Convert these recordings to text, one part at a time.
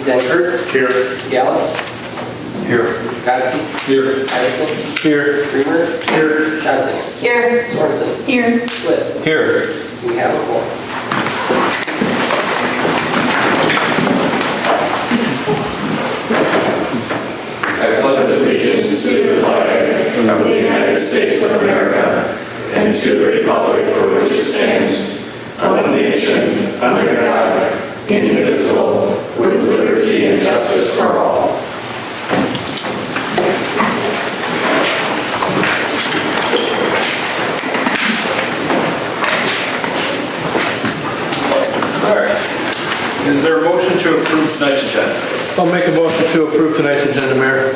Denker. Here. Gallows. Here. Godsky. Here. Patterson. Here. Creamer. Here. Johnson. Here. Sorensen. Here. Split. Here. We have a quorum. I pledge allegiance to the flag of the United States of America and to the republic for which it stands, one nation, under God, indivisible, with liberty and justice for all. All right. Is there a motion to approve tonight's agenda? I'll make a motion to approve tonight's agenda, Mayor.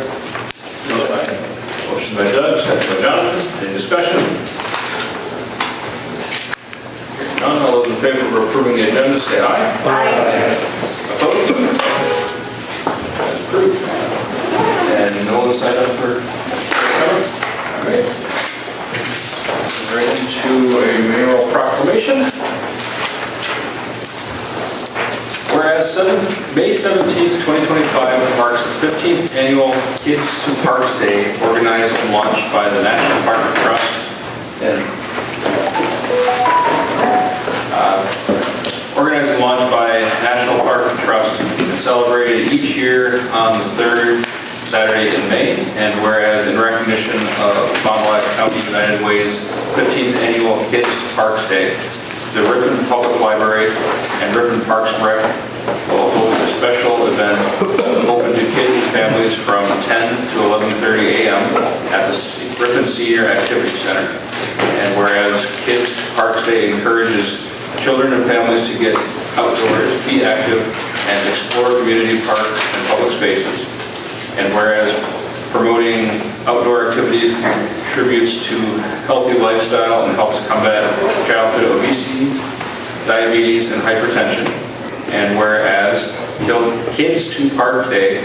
Motion by Doug, second by Jonathan. Any discussion? Hearing none, all those in favor of approving the agenda, say aye. Aye. Opposed? That's approved. And no one signed up for all right. Right into a mayoral proclamation. Whereas May 17th, 2025 marks the 15th annual Kids to Parks Day, organized and launched by the National Park Trust and organized and launched by National Park Trust and celebrated each year on the third Saturday in May. And whereas in recognition of Fond du Lac County United Way's 15th annual Kids to Parks Day, the Ripon Public Library and Ripon Parks and Rec will host a special event open to kids and families from 10 to 11:30 a.m. at the Ripon Senior Activity Center. And whereas Kids to Parks Day encourages children and families to get outdoors, be active, and explore community parks and public spaces. And whereas promoting outdoor activities contributes to healthy lifestyle and helps combat childhood obesity, diabetes, and hypertension. And whereas Kids to Park Day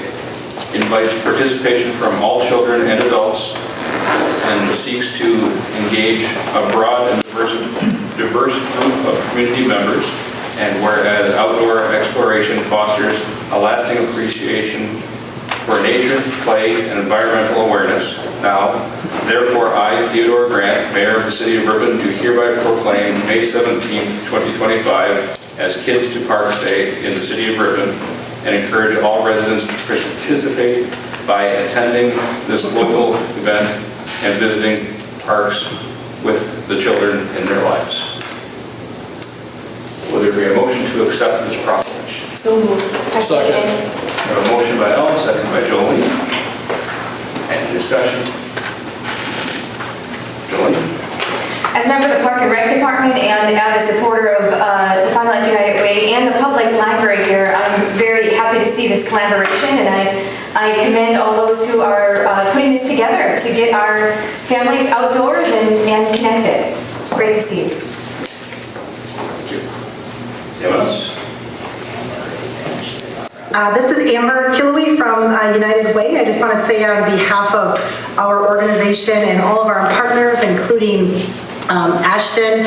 invites participation from all children and adults and seeks to engage a broad and diverse group of community members. And whereas outdoor exploration fosters a lasting appreciation for nature, play, and environmental awareness. Now, therefore, I, Theodore Grant, Mayor of the City of Ripon, do hereby proclaim May 17th, 2025 as Kids to Parks Day in the City of Ripon and encourage all residents to participate by attending this local event and visiting parks with the children in their lives. Will there be a motion to accept this proclamation? So moved. Second. We have a motion by Ellen, second by Jolene. Any discussion? Jolene? As a member of the Park and Rec Department and as a supporter of the Fond du Lac United Way and the public library here, I'm very happy to see this collaboration, and I commend all those who are putting this together to get our families outdoors and connected. It's great to see. Thank you. Anyone else? This is Amber Killowy from United Way. I just want to say on behalf of our organization and all of our partners, including Ashton,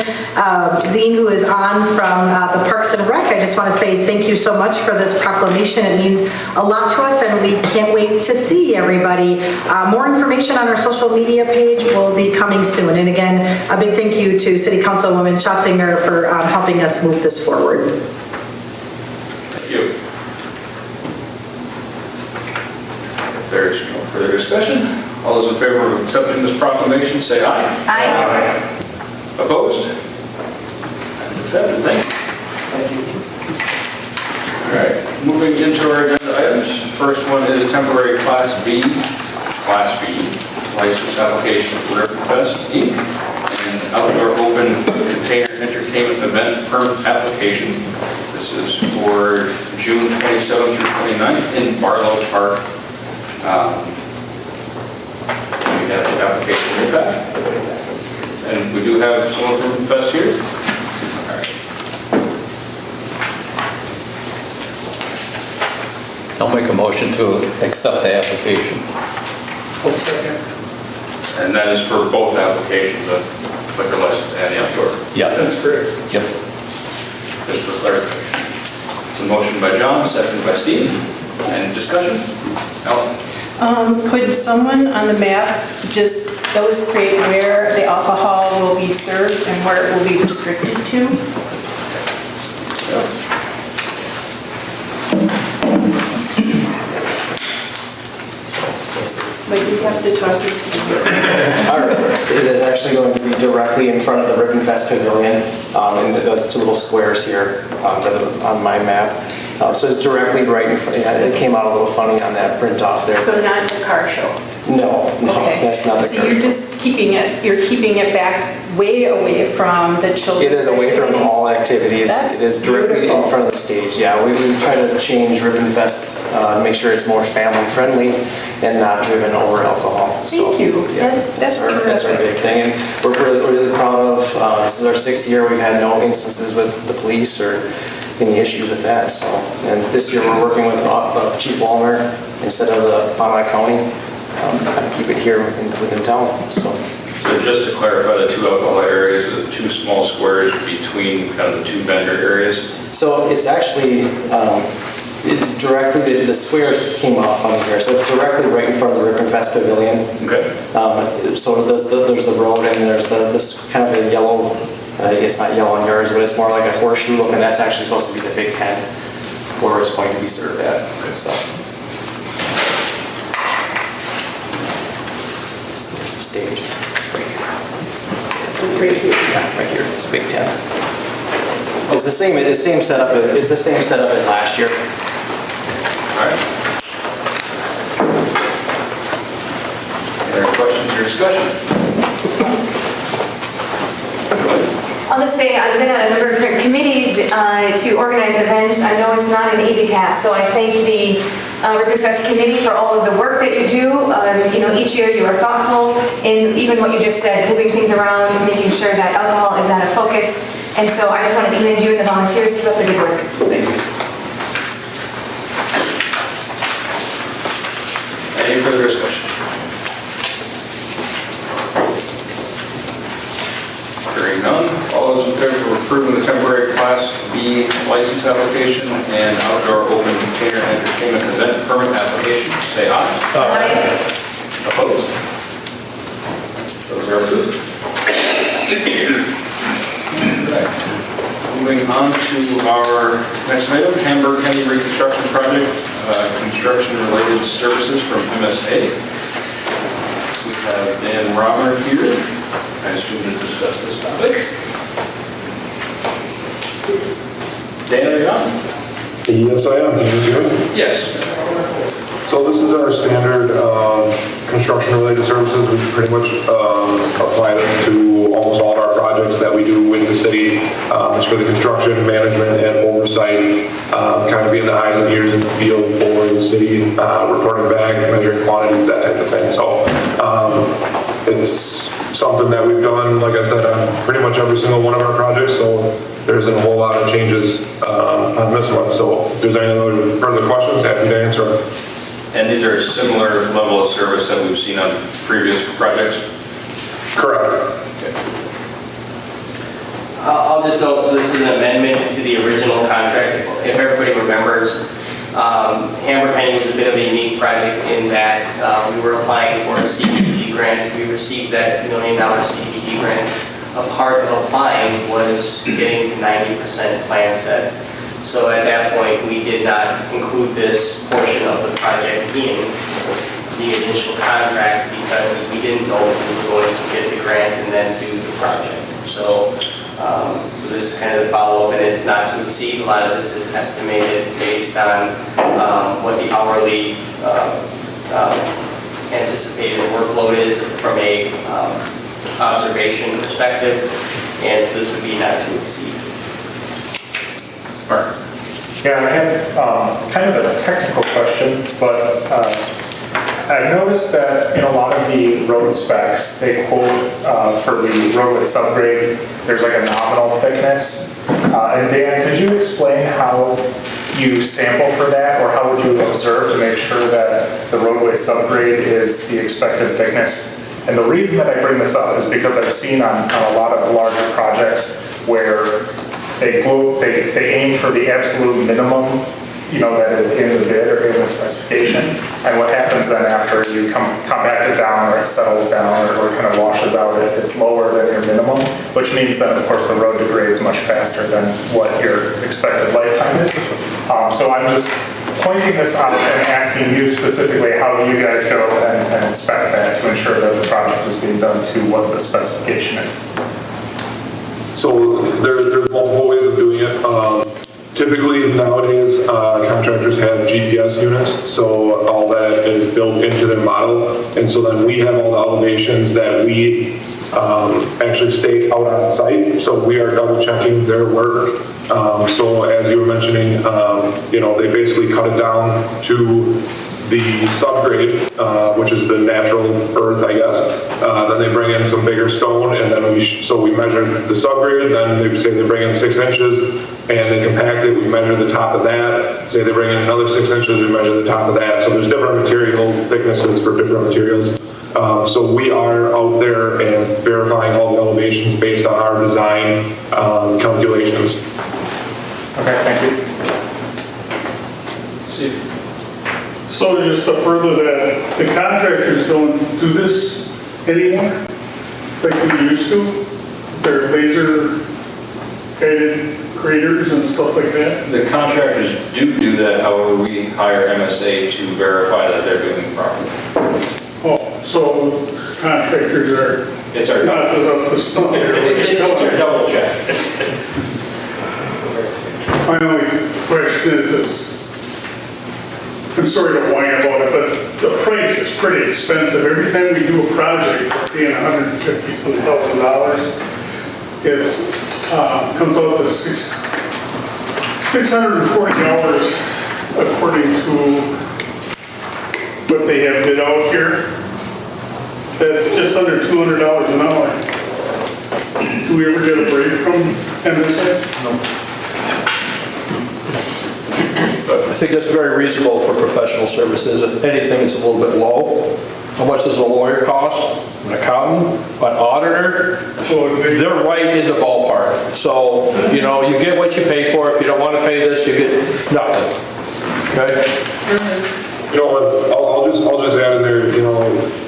Zine, who is on from the Parks and Rec, I just want to say thank you so much for this proclamation. It means a lot to us, and we can't wait to see everybody. More information on our social media page will be coming soon. And again, a big thank you to City Councilwoman Schatzinger for helping us move this forward. Thank you. If there's no further discussion, all those in favor of accepting this proclamation say aye. Aye. Opposed? Accepted. Thank you. All right, moving into our agenda items. First one is temporary Class B license application for Ripon Fest, Inc. and outdoor open container entertainment event permit application. This is for June 27th through 29th in Barlow Park. We have the application in the back. And we do have someone from the Fest here. All right. I'll make a motion to accept the application. And that is for both applications, the liquor license and the outdoor. Yes. That's correct. Yep. Just for clarification. It's a motion by John, second by Steve. Any discussion? Ellen? Could someone on the map just illustrate where the alcohol will be served and where it will be restricted to? Like you have to talk to. It is actually going to be directly in front of the Ripon Fest Pavilion, and those two little squares here on my map. So it's directly right in front. Yeah, it came out a little funny on that print off there. So not the car show? No, Okay. that's not the So you're card. just keeping it back way away from the children? It is away from all activities. That's It is directly beautiful. in front of the stage. Yeah, we try to change Ripon Fest, make sure it's more family friendly and not driven over alcohol. So, Thank you. yeah, That's our terrific. big thing. And we're really proud of, this is our 6th year, we've had no instances with the police or any issues with that. So, and this year we're working with Chief Wallner instead of the Fond du Lac County, kind of keep it here within town. So just to clarify, the 2 alcohol areas, the 2 small squares between kind of the 2 vendor areas? So it's actually, it's directly, the squares came off on here, so it's directly right in front of the Ripon Fest Pavilion. Okay. So there's the road and there's this kind of a yellow, it's not yellow on yours, but it's more like a horseshoe look, and that's actually supposed to be the big tent where it's going to be served at. So. It's a stage. Right here. Yeah, right here, it's a big tent. It's the same setup as last year. All right. Any other questions or discussion? I'll just say I've been on a number of different committees to organize events. I know it's not an easy task, so I thank the Ripon Fest committee for all of the work that you do. Each year you are thoughtful in even what you just said, moving things around, making sure that alcohol is not a focus. And so I just want to commend you and the volunteers for the good work. Thank you. Any further discussion? Hearing none, all those in favor of approving the temporary Class B license application and outdoor open container entertainment event permit application, say aye. Aye. Opposed? Those are approved. Moving on to our next item, Hamburg County Reconstruction Project, construction-related services from MSA. We have Dan Romer here, I assume to discuss this topic. Dan, are you on? Yes, I am. Can you hear me? Yes. So this is our standard construction-related services. We pretty much apply them to almost all of our projects that we do with the city. It's for the construction, management, and oversight, kind of being the eyes and ears in the field for the city, reporting back, measuring quantities, that type of thing. So it's something that we've done, like I said, on pretty much every single one of our projects. So there isn't a whole lot of changes on this one. So if there's any other further questions, happy to answer them. And these are similar level of service that we've seen on previous projects? Correct. Okay. I'll just note, so this is an amendment to the original contract. If everybody remembers, Hamburg County was a bit of a unique project in that we were applying for a CDBG grant. We received that $1 million CDBG grant. A part of applying was getting to 90% plan set. So at that point, we did not include this portion of the project in the initial contract because we didn't know if we were going to get the grant and then do the project. So this is kind of the follow-up, and it's not to exceed. A lot of this is estimated based on what the hourly anticipated workload is from a observation perspective, and so this would be not to exceed. Mark? Yeah, I have kind of a technical question, but I've noticed that in a lot of the road specs, they quote for the roadway subgrade, there's like a nominal thickness. And Dan, could you explain how you sample for that, or how would you observe to make sure that the roadway subgrade is the expected thickness? And the reason that I bring this up is because I've seen on a lot of larger projects where they aim for the absolute minimum, that is in the bid or in the And what happens then after you compact it down or it settles down or kind of washes out, it's lower than your minimum, which means that, of course, the road degrades much faster than what your expected lifetime is. So I'm just pointing this out and asking you specifically, how do you guys go and inspect that to ensure that the project is being done to what the specification is? So there's multiple ways of doing it. Typically nowadays, contractors have GPS units, so all that is built into their model. And so then we have all the elevations that we actually stake out on site. So we are double checking their work. So as you were mentioning, they basically cut it down to the subgrade, which is the natural earth, I guess. Then they bring in some bigger stone, and then we measure the subgrade. Then they say they bring in 6 inches, and they compact it. We measure the top of that. Say they bring in another 6 inches, we measure the top of that. So there's different material thicknesses for different materials. So we are out there and verifying all the elevations based on our design calculations. Okay, thank you. Steve? So just to further that, the contractors don't do this anymore like we used to? They're laser guided graders and stuff like that? The contractors do that, however, we hire MSA to verify that they're doing it properly. Oh, so contractors are It's our not up to stuff here. It's our double check. My only question is I'm sorry to whine about it, but the price is pretty expensive. Every time we do a project, we're paying $150,000. It comes out to $640 according to what they have bid out here. That's just under $200 an hour. Do we ever get a break from MSA? I think that's very reasonable for professional services. If anything, it's a little bit low. How much does a lawyer cost? An accountant? An auditor? They're right in the ballpark. So, you get what you pay for. If you don't want to pay this, you get nothing. Okay? I'll just add in there,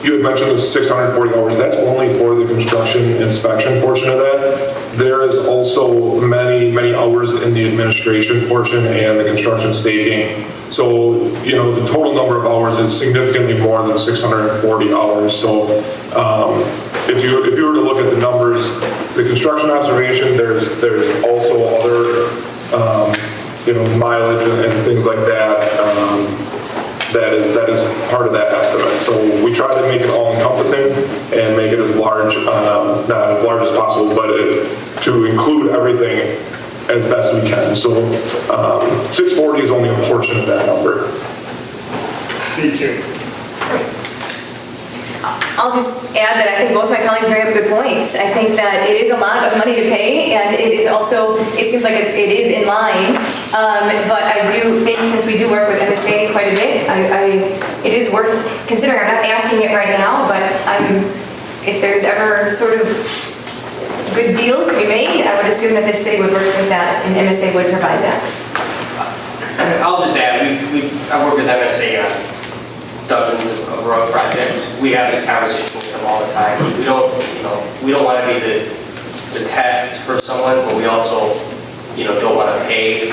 you had mentioned the 640 hours. That's only for the construction inspection portion of that. There is also many, many hours in the administration portion and the construction staking. So, the total number of hours is significantly more than 640 hours. So, if you were to look at the numbers, the construction observation, there's also other, mileage and things like that. That is part of that estimate. So we try to make it all encompassing and make it as large, not as large as possible, but to include everything as best we can. So 640 is only a portion of that number. Thank you. I'll just add that I think both my colleagues bring up good points. I think that it is a lot of money to pay, and it is also, it seems like it is in line. But I do think, since we do work with MSA quite a bit, it is worth considering. I'm not asking it right now, but if there's ever sort of good deals to be made, I would assume that this city would work with that, and MSA would provide that. I'll just add, I work with MSA on dozens of road projects. We have this conversation with them all the time. We don't want to be the test for someone, but we also, don't want to pay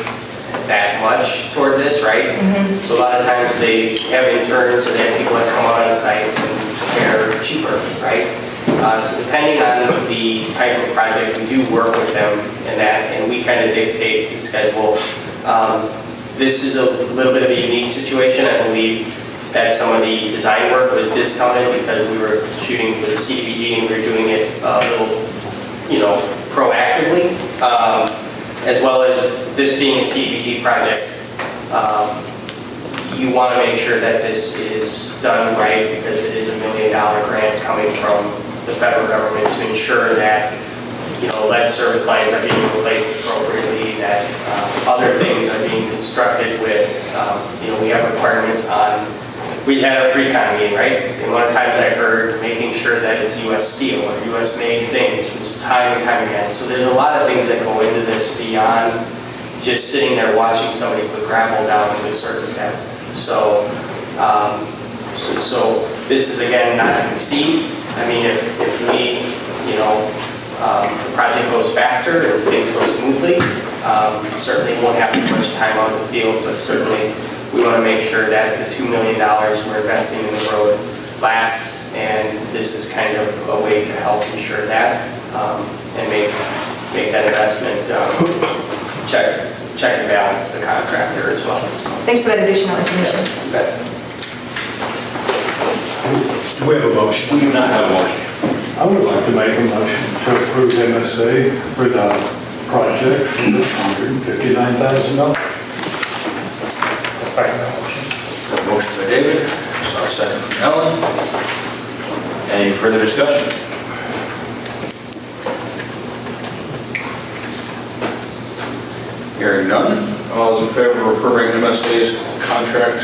that much toward this, right? Mm-hmm. So a lot of times they have interns and they have people that come out on site and they're cheaper, right? So depending on the type of project, we do work with them and we kind of dictate the schedule. This is a little bit of a unique situation. I believe that some of the design work was discounted because we were shooting for the CDBG and we were doing it a little, proactively. As well as this being a CDBG project, you want to make sure that this is done right because it is $1 million grant coming from the federal government to ensure that lead service lines are being replaced appropriately, that other things are being constructed with, we have requirements on. We had a pre-con meeting, right? And one of the times I heard making sure that it's U.S. steel or U.S. made things was time and time again. So there's a lot of things that go into this beyond just sitting there watching somebody put gravel down to a certain depth. So So this is, again, not to exceed. I mean, if we, the project goes faster and things go smoothly, certainly won't have too much time on the field, but certainly we want to make sure that the $2 million we're investing in the road lasts, and this is kind of a way to help ensure that and make that investment check and balance the contractor as well. Thanks for that additional information. You bet. Do we have a motion? We do not have a motion. I would like to make a motion to approve MSA for the project for $159,000. Second that motion. A motion by David, so a second from Ellen. Any further discussion? Hearing none. All those in favor of approving MSA's contract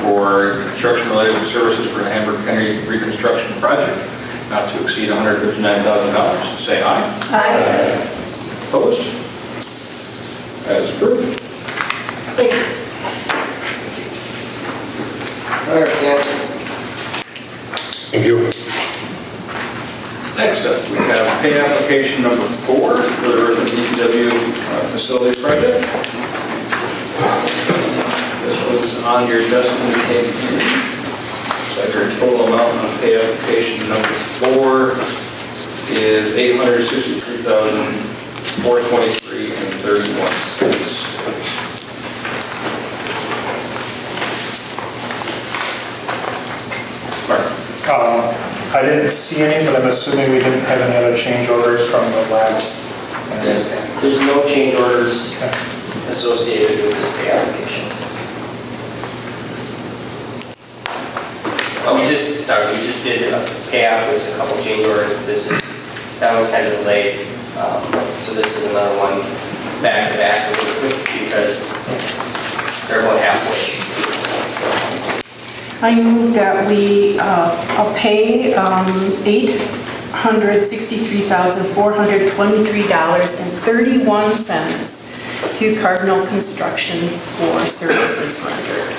for construction-related services for the Hamburg County reconstruction project, not to exceed $159,000, say aye. Aye. Opposed? That is approved. Thank you. All right, yeah. Thank you. Next up, we have pay application number 4 for the Ripon DPW facility project. This was on your desk when you came in. So your total amount on pay application number 4 is $863,423.31. I didn't see any, but I'm assuming we didn't have any other change orders from the last. There's no change orders associated with this pay application. We just did a pay app with a couple change orders. That one's kind of delayed. So this is another one back to back because they're about halfway. I move that we pay $863,423.31 to Cardinal Construction for services rendered.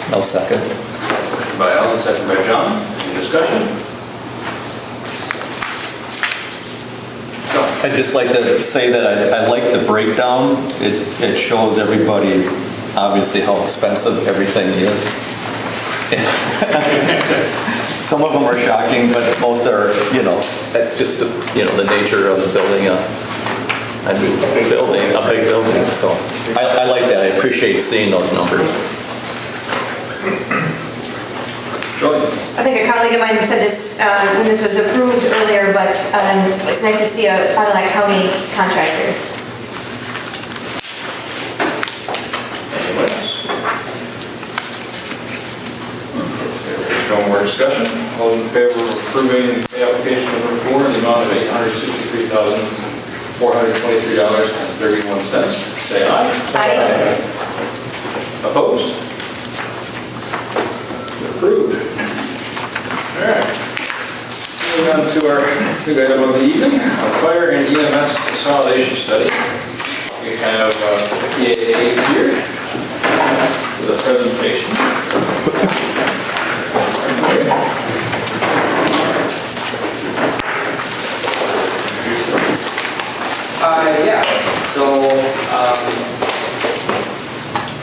No second. Motion by Alan, second by John. Any discussion? I'd just like to say that I like the breakdown. It shows everybody obviously how expensive everything is. Some of them are shocking, but most are, that's just, the nature of the building, a big building. So I like that. I appreciate seeing those numbers. Joy? I think a colleague of mine said this when this was approved earlier, but it's nice to see a Fond du Lac County contractor. Anyone else? There's no more discussion. All in favor of approving the application number 4 in the amount of $863,423.31, say aye. Aye. Opposed? Approved. All right. Moving on to our big item of the evening, a fire and EMS consolidation study. We have PAA here with a presentation. Yeah, so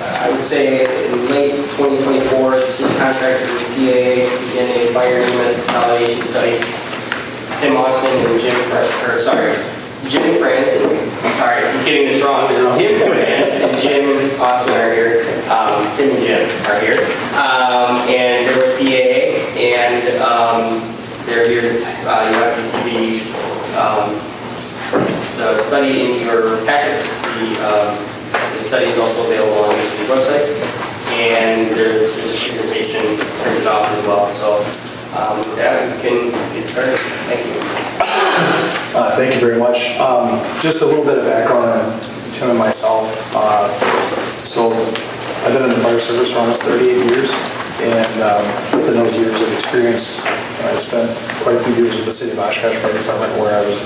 I would say in late 2024, the city contractors with PAA began a fire and EMS consolidation study. Jim Franz, sorry, I'm getting this wrong. Tim Franz and Jim Osman are here. Tim and Jim are here. And they're with PAA, and they're here. You have the study in your packet. The study is also available on the city website, and there's a presentation printed off as well. So yeah, we can get started. Thank you. Thank you very much. Just a little bit of background on Tim and myself. So I've been in the fire service for almost 38 years, and within those years of experience, I spent quite a few years with the City of Oshkosh Fire Department, where I was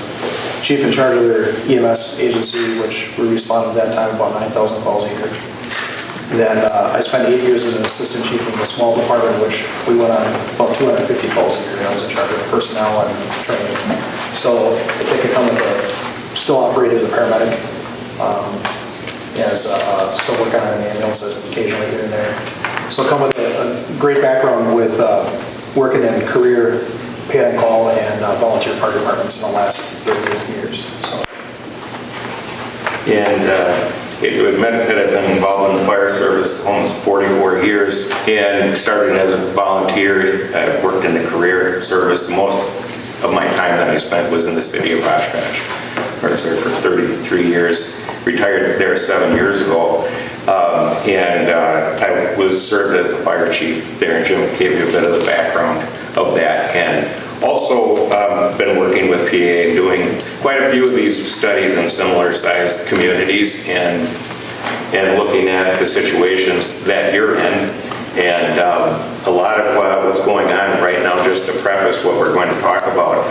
chief in charge of their EMS agency, which we responded at that time about 9,000 calls a year. Then I spent 8 years as an assistant chief of a small department, which we went on about 250 calls a year. I was in charge of personnel and training. So I could come with still operate as a paramedic, still work on an ambulance occasionally here and there. So I come with a great background with working in career paid on call and volunteer fire departments in the last 38 years. So. And it would admit that I've been involved in the fire service almost 44 years and started as a volunteer. I've worked in the career service. Most of my time that I spent was in the city of Oshkosh. I was there for 33 years, retired there 7 years ago. I was served as the fire chief there, and Jim gave you a bit of the background of that. And also been working with PA, doing quite a few of these studies in similar sized communities and looking at the situations that you're in. And a lot of what's going on right now, just to preface what we're going to talk about,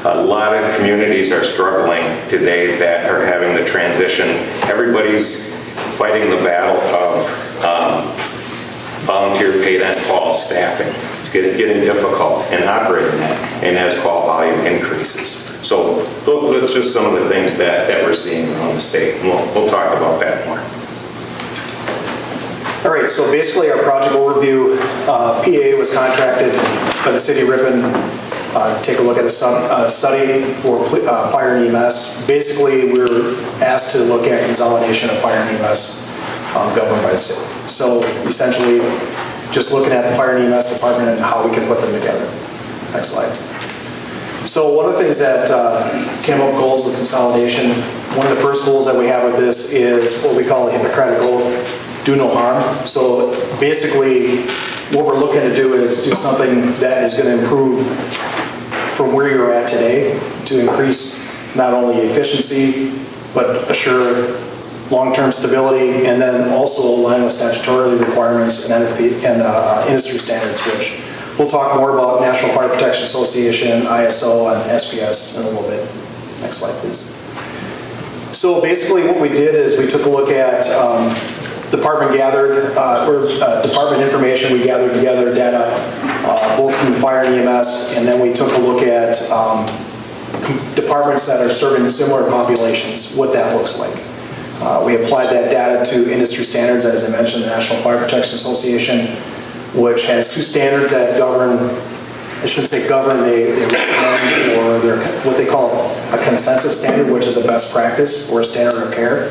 a lot of communities are struggling today that are having the transition. Everybody's fighting the battle of volunteer paid on call staffing. It's getting difficult in operating that, and as call volume increases. So that's just some of the things that we're seeing around the state. And we'll talk about that more. All right, so basically our project overview, PA was contracted by the city of Ripon to take a look at a study for fire and EMS. Basically, we were asked to look at consolidation of fire and EMS governed by the city. So essentially, just looking at the fire and EMS department and how we can put them together. Next slide. So one of the things that came up goals of consolidation, one of the first goals that we have with this is what we call a Hippocratic Oath, do no harm. So basically, what we're looking to do is do something that is going to improve from where you're at today to increase not only efficiency, but assure long-term stability, and then also align with statutory requirements and industry standards, which we'll talk more about National Fire Protection Association, ISO, and SPS in a little bit. Next slide, please. So basically what we did is we took a look at department information. We gathered together data both from the fire and EMS, and then we took a look at departments that are serving similar populations, what that looks like. We applied that data to industry standards, as I mentioned, the National Fire Protection Association, which has two standards that govern, I shouldn't say govern, they recommend, or they're what they call a consensus standard, which is a best practice or a standard of care.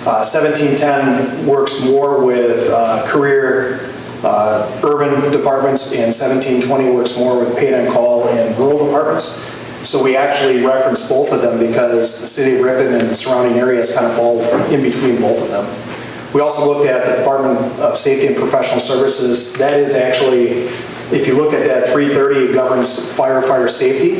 1710 works more with career urban departments, and 1720 works more with paid on call and rural departments. So we actually reference both of them because the city of Ripon and the surrounding areas kind of fall in between both of them. We also looked at the Department of Safety and Professional Services. That is actually, if you look at that 330, it governs firefighter safety.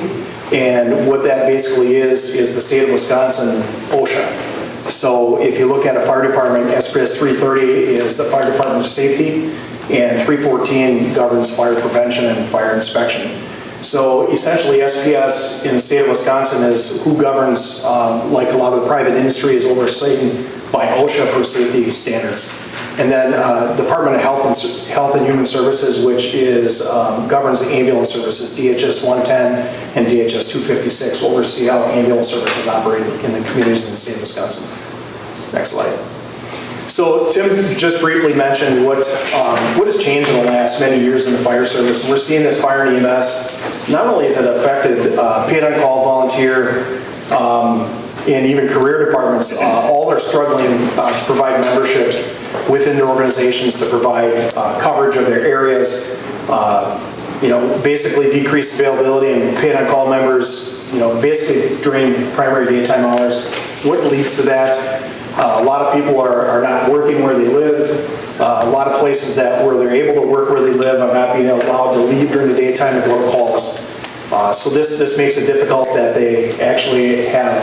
And what that basically is the state of Wisconsin OSHA. So if you look at a fire department, SPS 330 is the fire department's safety, and 314 governs fire prevention and fire inspection. So essentially SPS in the state of Wisconsin is who governs, like a lot of the private industry is overseen by OSHA for safety standards. And then Department of Health and Human Services, which is governs the ambulance services, DHS 110 and DHS 256, oversee how ambulance services operate in the communities in the state of Wisconsin. Next slide. So Tim just briefly mentioned what has changed in the last many years in the fire service. And we're seeing this fire and EMS, not only has it affected paid on call, volunteer, and even career departments, all are struggling to provide membership within their organizations to provide coverage of their areas, basically decreased availability and paid on call members, basically during primary daytime hours. What leads to that? A lot of people are not working where they live. A lot of places where they're able to work where they live are not being allowed to leave during the daytime to go to calls. So this makes it difficult that they actually have,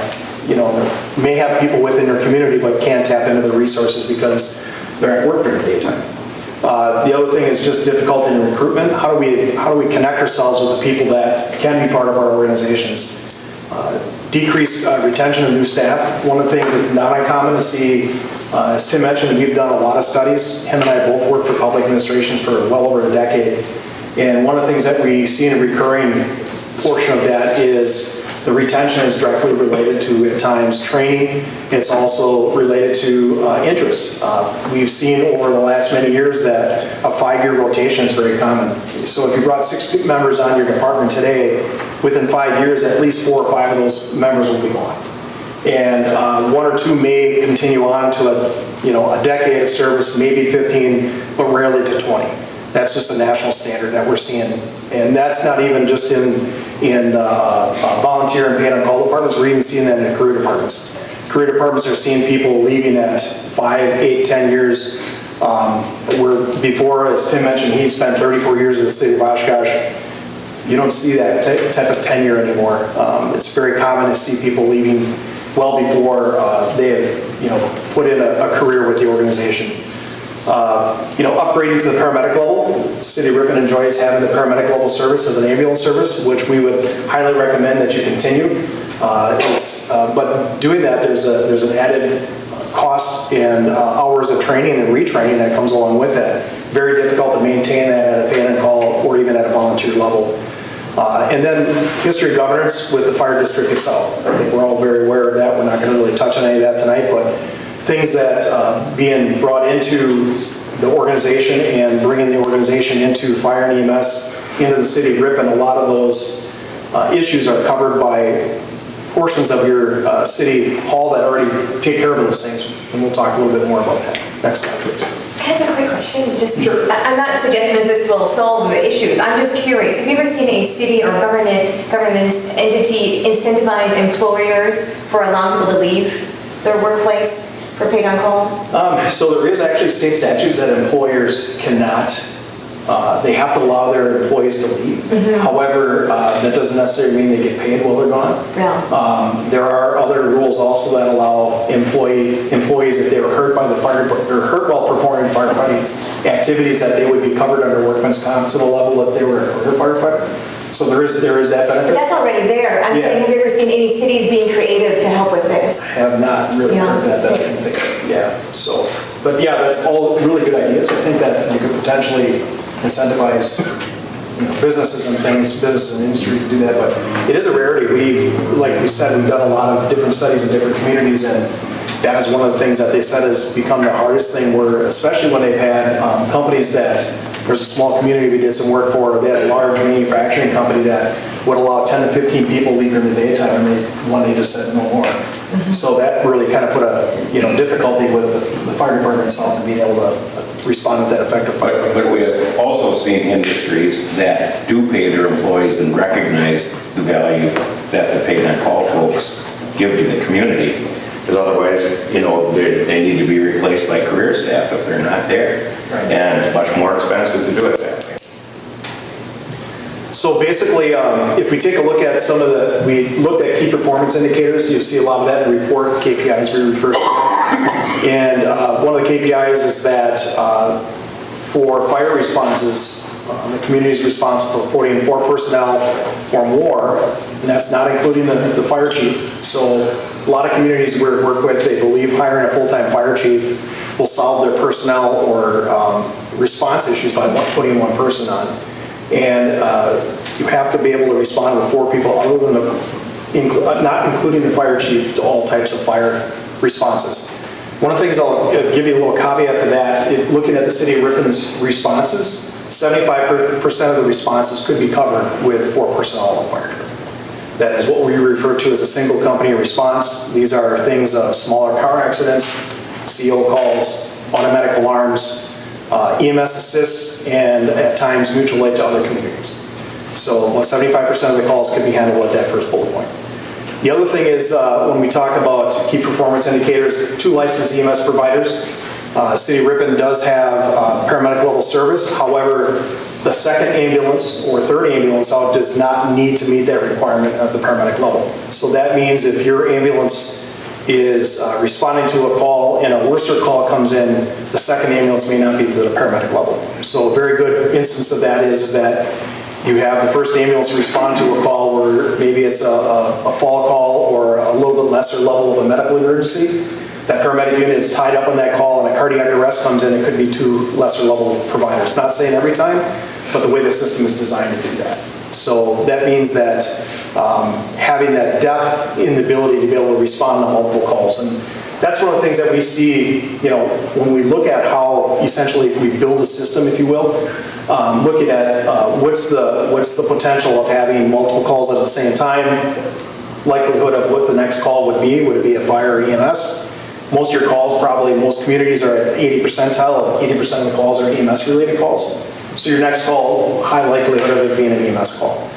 may have people within their community but can't tap into the resources because they're at work during the daytime. The other thing is just difficulty in recruitment. How do we connect ourselves with the people that can be part of our organizations? Decreased retention of new staff. One of the things that's not uncommon to see As Tim mentioned, we've done a lot of studies. Him and I both worked for public administrations for well over a decade. And one of the things that we see in a recurring portion of that is the retention is directly related to, at times, training. It's also related to interest. We've seen over the last many years that a 5-year rotation is very common. So if you brought 6 members on your department today, within 5 years, at least 4 or 5 of those members will be gone. And 1 or 2 may continue on to a decade of service, maybe 15, but rarely to 20. That's just a national standard that we're seeing. And that's not even just in volunteer and paid on call departments, we're even seeing that in career departments. Career departments are seeing people leaving at 5, 8, 10 years. Where before, as Tim mentioned, he spent 34 years in the city of Oshkosh. You don't see that type of tenure anymore. It's very common to see people leaving well before they have put in a career with the organization. Upgrading to the paramedic level. The City of Ripon enjoys having the paramedic level service as an ambulance service, which we would highly recommend that you continue. But doing that, there's an added cost and hours of training and retraining that comes along with that. Very difficult to maintain that at a pay-and-call or even at a volunteer level. And then history of governance with the fire district itself. I think we're all very aware of that. We're not going to really touch on any of that tonight, but things that being brought into the organization and bringing the organization into fire and EMS into the city of Ripon, a lot of those issues are covered by portions of your city hall that already take care of those things. And we'll talk a little bit more about that. Next slide, please. Can I ask a quick question? Sure. I'm not suggesting that this will solve the issues. I'm just curious. Have you ever seen a city or governance entity incentivize employers for allowing people to leave their workplace for paid on call? So there is actually state statutes that employers cannot, they have to allow their employees to leave. Mm-hmm. However, that doesn't necessarily mean they get paid while they're gone. Yeah. There are other rules also that allow employees, if they were hurt by the fire or hurt while performing firefighting activities, that they would be covered under workman's comp to the level if they were a firefighter. So there is that benefit. But that's already there. I'm saying, have you ever seen any cities being creative to help with this? I have not really heard that I can think of. Yeah. So, but yeah, that's all really good ideas. I think that you could potentially incentivize businesses and things, business and industry to do that, but it is a rarity. Like we said, we've done a lot of different studies in different communities, and that is one of the things that they said has become the hardest thing, where especially when they've had companies that, there's a small community we did some work for, they had a large manufacturing company that would allow 10 to 15 people leave during the daytime, and one day just said no more. Mm-hmm. So that really kind of put a difficulty with the fire department itself and being able to respond with that effective fire. But we have also seen industries that do pay their employees and recognize the value that the paid on call folks give to the community. Because otherwise, they need to be replaced by career staff if they're not there. Right. And it's much more expensive to do it that way. So basically, if we take a look at we looked at key performance indicators. You see a lot of that in the report, KPIs we refer to. And one of the KPIs is that for fire responses, the community is responsible for putting 4 personnel or more, and that's not including the fire chief. So a lot of communities we work with, they believe hiring a full-time fire chief will solve their personnel or response issues by putting 1 person on. And you have to be able to respond with 4 people other than not including the fire chief to all types of fire responses. One of the things I'll give you a little caveat to that, looking at the city of Ripon's responses, 75% of the responses could be covered with 4 personnel on fire. That is what we refer to as a single company response. These are things of smaller car accidents, CO calls, automatic alarms, EMS assists, and at times mutual aid to other communities. So 75% of the calls can be handled at that first bullet point. The other thing is when we talk about key performance indicators, 2 licensed EMS providers. City of Ripon does have paramedic level service. However, the second ambulance or third ambulance out does not need to meet that requirement of the paramedic level. So that means if your ambulance is responding to a call and a worser call comes in, the second ambulance may not be to the paramedic level. So a very good instance of that is that you have the first ambulance respond to a call where maybe it's a fall call or a little bit lesser level of a medical emergency. that paramedic unit is tied up on that call and a cardiac arrest comes in, it could be 2 lesser level providers. Not saying every time, but the way the system is designed to do that. So that means that having that depth in the ability to be able to respond to multiple calls. And that's one of the things that we see, when we look at how essentially if we build a system, if you will, looking at what's the potential of having multiple calls at the same time, likelihood of what the next call would it be a fire or EMS? Most of your calls, probably most communities are at 80 percentile, 80% of the calls are EMS related calls. So your next call, high likelihood of it being an EMS call.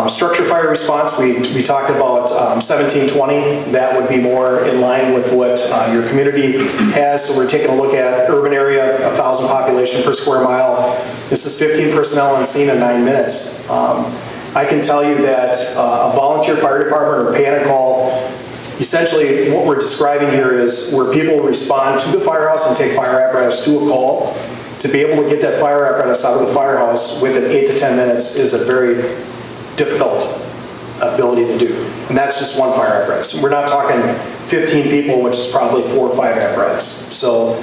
Structure fire response, we talked about 1720. That would be more in line with what your community has. So we're taking a look at urban area, 1,000 population per square mile. This is 15 personnel on scene in 9 minutes. I can tell you that a volunteer fire department or pay on a call, essentially what we're describing here is where people respond to the firehouse and take fire apparatus to a call. To be able to get that fire apparatus out of the firehouse within 8 to 10 minutes is a very difficult ability to do. And that's just one fire apparatus. We're not talking 15 people, which is probably 4 or 5 apparatus. So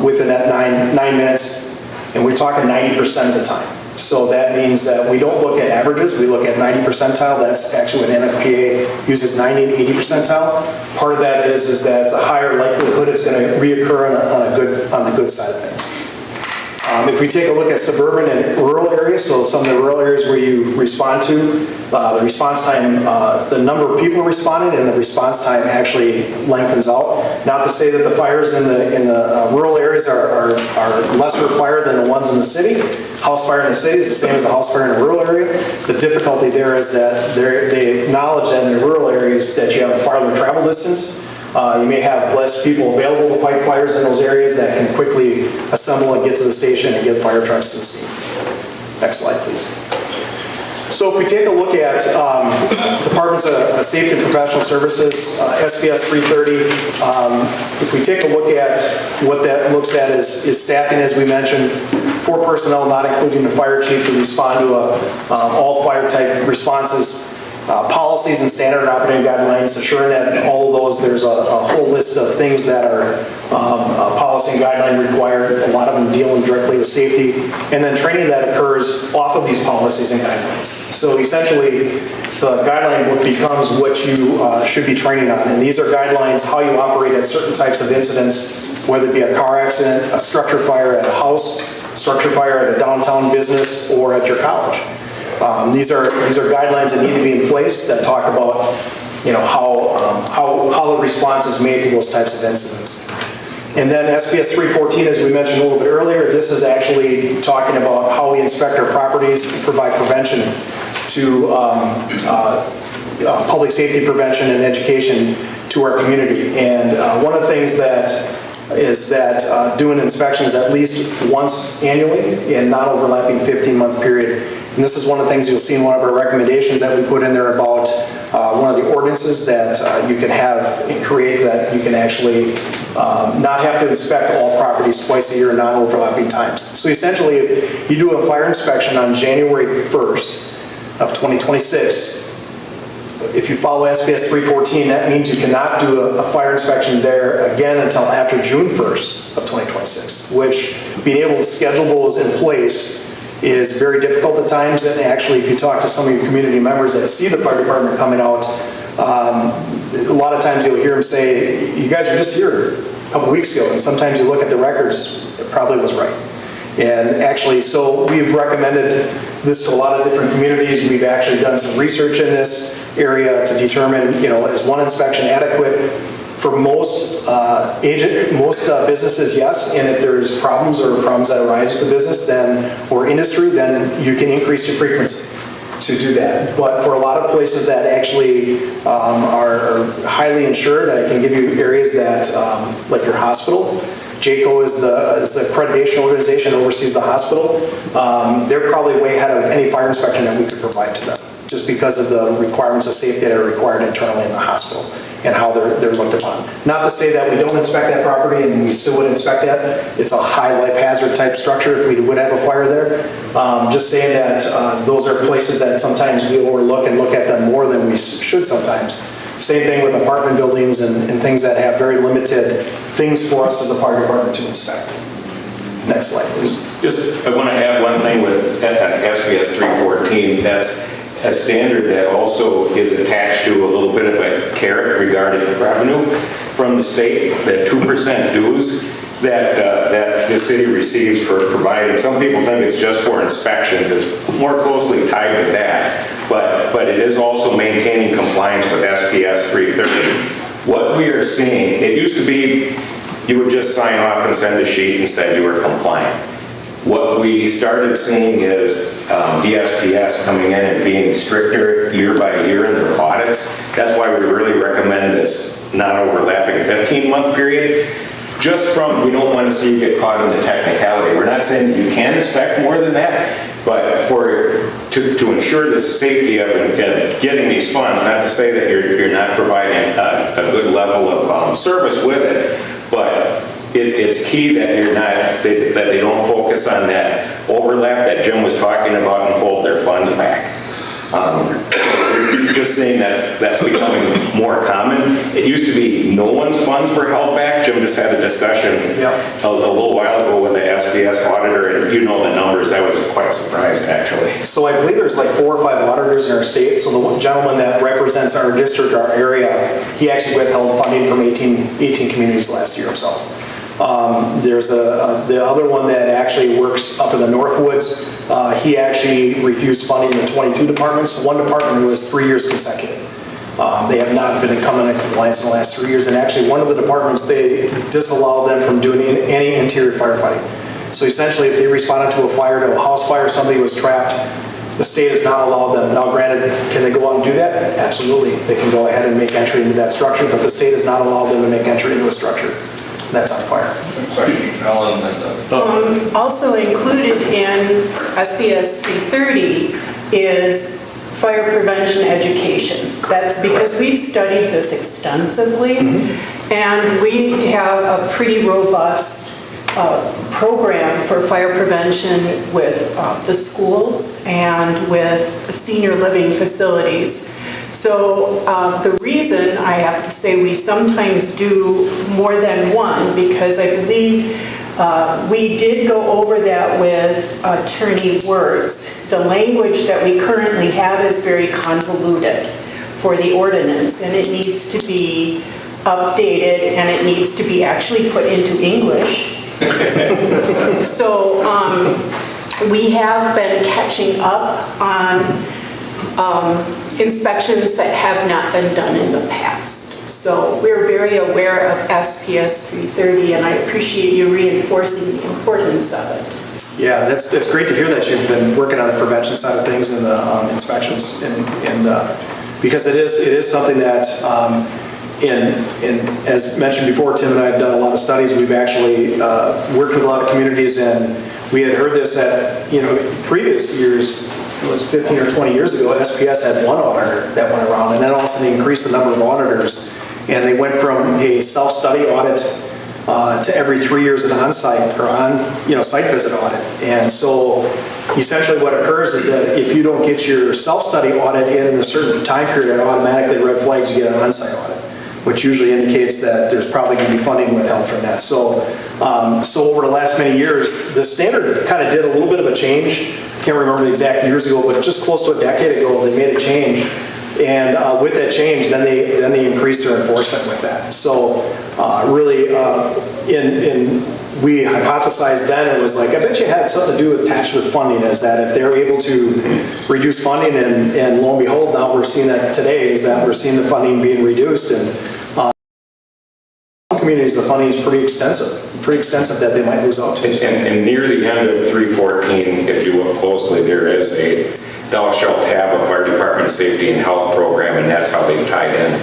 within that nine minutes, and we're talking 90% of the time. So that means that we don't look at averages, we look at 90 percentile. That's actually what NFPA uses, 90 and 80 percentile. Part of that is that it's a higher likelihood it's going to reoccur on the good side of things. If we take a look at suburban and rural areas, so some of the rural areas where you respond to, the response time, the number of people responding and the response time actually lengthens out. Not to say that the fires in the rural areas are lesser fire than the ones in the city. House fire in the city is the same as a house fire in a rural area. The difficulty there is that they acknowledge that in the rural areas that you have a farther travel distance. You may have less people available to fight fires in those areas that can quickly assemble and get to the station and get fire trucks to the scene. Next slide, please. So if we take a look at Departments of Safety and Professional Services, SPS 330, if we take a look at what that looks at is staffing, as we mentioned, 4 personnel, not including the fire chief, to respond to all fire type responses. Policies and standard operating guidelines, assuring that all of those, there's a whole list of things that are policy and guideline required, a lot of them dealing directly with safety, and then training that occurs off of these policies and guidelines. So essentially, the guideline book becomes what you should be training on, and these are guidelines how you operate at certain types of incidents, whether it be a car accident, a structure fire at a house, structure fire at a downtown business, or at your college. These are guidelines that need to be in place that talk about, how the response is made to those types of incidents. And then SPS 314, as we mentioned a little bit earlier, this is actually talking about how we inspect our properties and provide prevention to public safety prevention and education to our community. And one of the things is that doing inspections at least once annually and not overlapping 15-month period. And this is one of the things you'll see in one of our recommendations that we put in there about one of the ordinances that you can have and create, that you can actually not have to inspect all properties twice a year in non-overlapping times. So essentially, if you do a fire inspection on January 1st of 2026, if you follow SPS 314, that means you cannot do a fire inspection there again until after June 1st of 2026, which being able to schedule those in place is very difficult at times. And actually, if you talk to some of your community members that see the fire department coming out, a lot of times you'll hear them say, you guys were just here a couple weeks ago, and sometimes you look at the records, it probably was right. And actually, so we've recommended this to a lot of different communities. We've actually done some research in this area to determine, is one inspection adequate? For most businesses, yes. And if there's problems that arise with the business, or industry, then you can increase your frequency to do that. But for a lot of places that actually are highly insured, I can give you areas that, like your hospital. JACO is the accreditation organization that oversees the hospital. They're probably way ahead of any fire inspection that we could provide to them, just because of the requirements of safety that are required internally in the hospital and how they're looked upon. Not to say that we don't inspect that property and we still would inspect that. It's a high life hazard type structure if we would have a fire there. Just saying that those are places that sometimes we overlook and look at them more than we should sometimes. Same thing with apartment buildings and things that have very limited things for us as a fire department to inspect. Next slide, please. Just, I want to add one thing with SPS 314. That's a standard that also is attached to a little bit of a carrot regarding revenue from the state, that 2% dues that the city receives for providing. Some people think it's just for inspections. It's more closely tied to that. But it is also maintaining compliance with SPS 330. What we are seeing, it used to be you would just sign off and send a sheet and say you were compliant. What we started seeing is DSPS coming in and being stricter year by year in their audits. That's why we really recommend this non-overlapping 15-month period. Just from, we don't want to see you get caught in the technicality. We're not saying that you can inspect more than that, but to ensure the safety of getting these funds, not to say that you're not providing a good level of service with it, but it's key that that they don't focus on that overlap that Jim was talking about and hold their funds back. Just saying that's becoming more common. It used to be no one's funds were held back. Jim just had a discussion a little while ago with the SPS auditor, and you know the numbers. I was quite surprised, actually. So I believe there's like 4 or 5 auditors in our state. So the one gentleman that represents our district, our area, he actually withheld funding from 18 communities last year himself. There's the other one that actually works up in the Northwoods. He actually refused funding in 22 departments. One department was 3 years consecutive. They have not been coming in compliance in the last 3 years. And actually one of the departments, they disallowed them from doing any interior firefighting. So essentially if they responded to a fire, to a house fire, somebody was trapped, the state has not allowed them. Now granted, can they go out and do that? Absolutely. They can go ahead and make entry into that structure, but the state has not allowed them to make entry into a structure that's on fire. Question, Ellen? Also included in SPS 330 is fire prevention education. That's because we've studied this extensively, and we have a pretty robust program for fire prevention with the schools and with senior living facilities. So the reason I have to say we sometimes do more than one, because I believe we did go over that with Attorney Wertz. The language that we currently have is very convoluted for the ordinance, and it needs to be updated, and it needs to be actually put into English. So we have been catching up on inspections that have not been done in the past. So we're very aware of SPS 330, and I appreciate you reinforcing the importance of it. Yeah, that's great to hear that you've been working on the prevention side of things and the inspections, and because it is something that, as mentioned before, Tim and I have done a lot of studies. We've actually worked with a lot of communities, and we had heard this at previous years. It was 15 or 20 years ago, SPS had one auditor that went around, and then all of a sudden they increased the number of auditors, and they went from a self-study audit to every 3 years an on-site or site visit audit. And so essentially what occurs is that if you don't get your self-study audit in a certain time period, automatically red flags, you get an on-site audit, which usually indicates that there's probably going to be funding withheld from that. So over the last many years, the standard kind of did a little bit of a change. I can't remember the exact years ago, but just close to a decade ago, they made a change. And with that change, then they increased their enforcement with that. So really, we hypothesized then, it was like, I bet you had something to do attached with funding, is that if they're able to reduce funding, and lo and behold, now we're seeing that today, is that we're seeing the funding being reduced. And communities, the funding is pretty extensive that they might lose out to. And near the end of 314, if you look closely, there is a thou shalt have a fire department safety and health program, and that's how they've tied in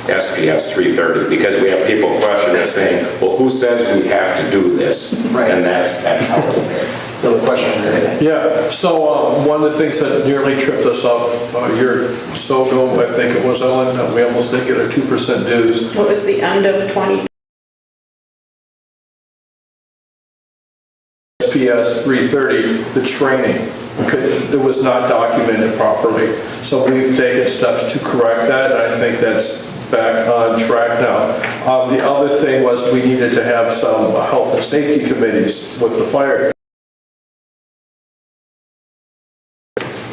SPS 330, because we have people questioning us saying, well, who says we have to do this? Right. And that's how it's there. Another question. Yeah, so one of the things that nearly tripped us up a year or so ago, I think it was, Ellen, we almost didn't get our 2% dues. What was the end of 20? SPS 330, the training, it was not documented properly. So we've taken steps to correct that, and I think that's back on track now. The other thing was we needed to have some health and safety committees with the fire.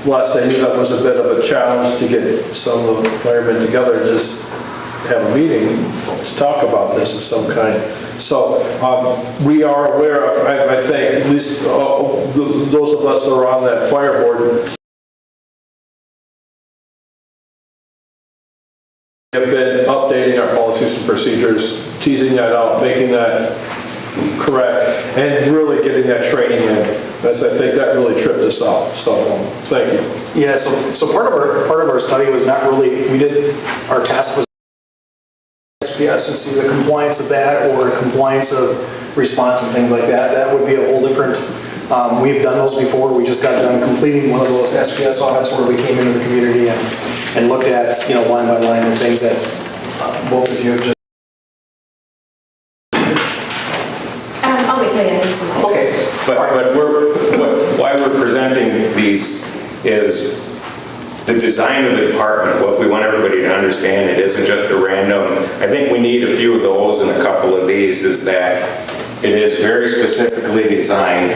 Last I knew, that was a bit of a challenge to get some of the firemen together and just have a meeting to talk about this of some kind. So we are aware of, I think, at least those of us that are on that fire board have been updating our policies and procedures, teasing that out, making that correct, and really getting that training in. As I think that really tripped us out. So thank you. Yeah, so part of our study was not really, our task was SPS and see the compliance of that or compliance of response and things like that. That would be a whole different, we've done those before. We just got done completing one of those SPS audits where we came into the community and looked at, line by line the things that both of you have just. I'll wait till the end of this one. Okay. But why we're presenting these is the design of the department. What we want everybody to understand, it isn't just a random, I think we need a few of those and a couple of these, is that it is very specifically designed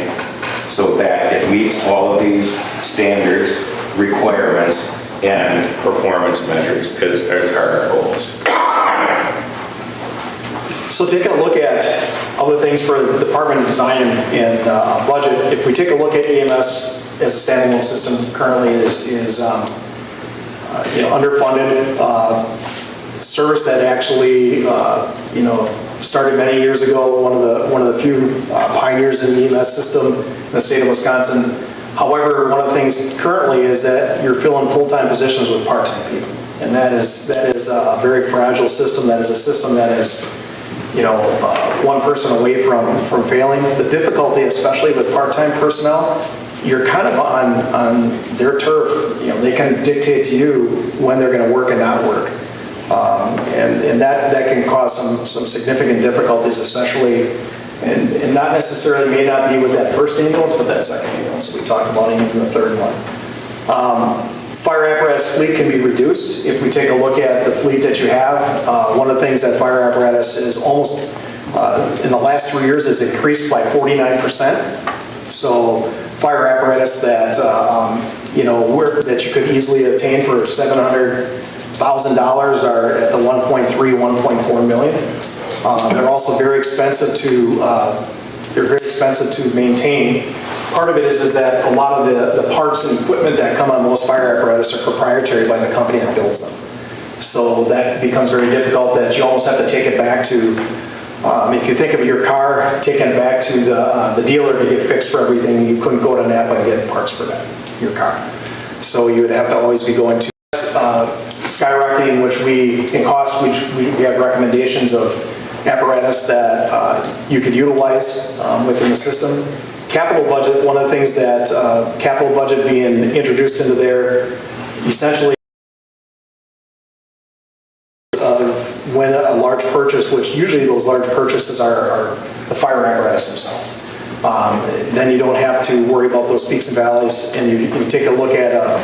so that it meets all of these standards, requirements, and performance measures as our goals. So taking a look at other things for the department design and budget, if we take a look at EMS as a standalone system, currently is underfunded. Service that actually started many years ago, one of the few pioneers in the EMS system in the state of Wisconsin. However, one of the things currently is that you're filling full-time positions with part-time people, and that is a very fragile system. That is a system that is one person away from failing. The difficulty, especially with part-time personnel, you're kind of on their turf. They can dictate to you when they're going to work and not work. And that can cause some significant difficulties, especially, and not necessarily may not be with that first ambulance, but that second ambulance we talked about, even the third one. Fire apparatus fleet can be reduced. If we take a look at the fleet that you have, one of the things that fire apparatus is almost, in the last 3 years, has increased by 49%. So fire apparatus that, that you could easily obtain for $700,000 are at the 1.4 million. They're also very expensive to maintain. Part of it is that a lot of the parts and equipment that come on most fire apparatus are proprietary by the company that builds them. So that becomes very difficult, that you almost have to take it back to, if you think of your car, taking it back to the dealer to get fixed for everything, you couldn't go to Napa and get parts for your car. So you would have to always be going to skyrocketing, in cost, we have recommendations of apparatus that you could utilize within the system. Capital budget, one of the things that capital budget being introduced into there, essentially of when a large purchase, which usually those large purchases are the fire apparatus themselves. Then you don't have to worry about those peaks and valleys, and you take a look at a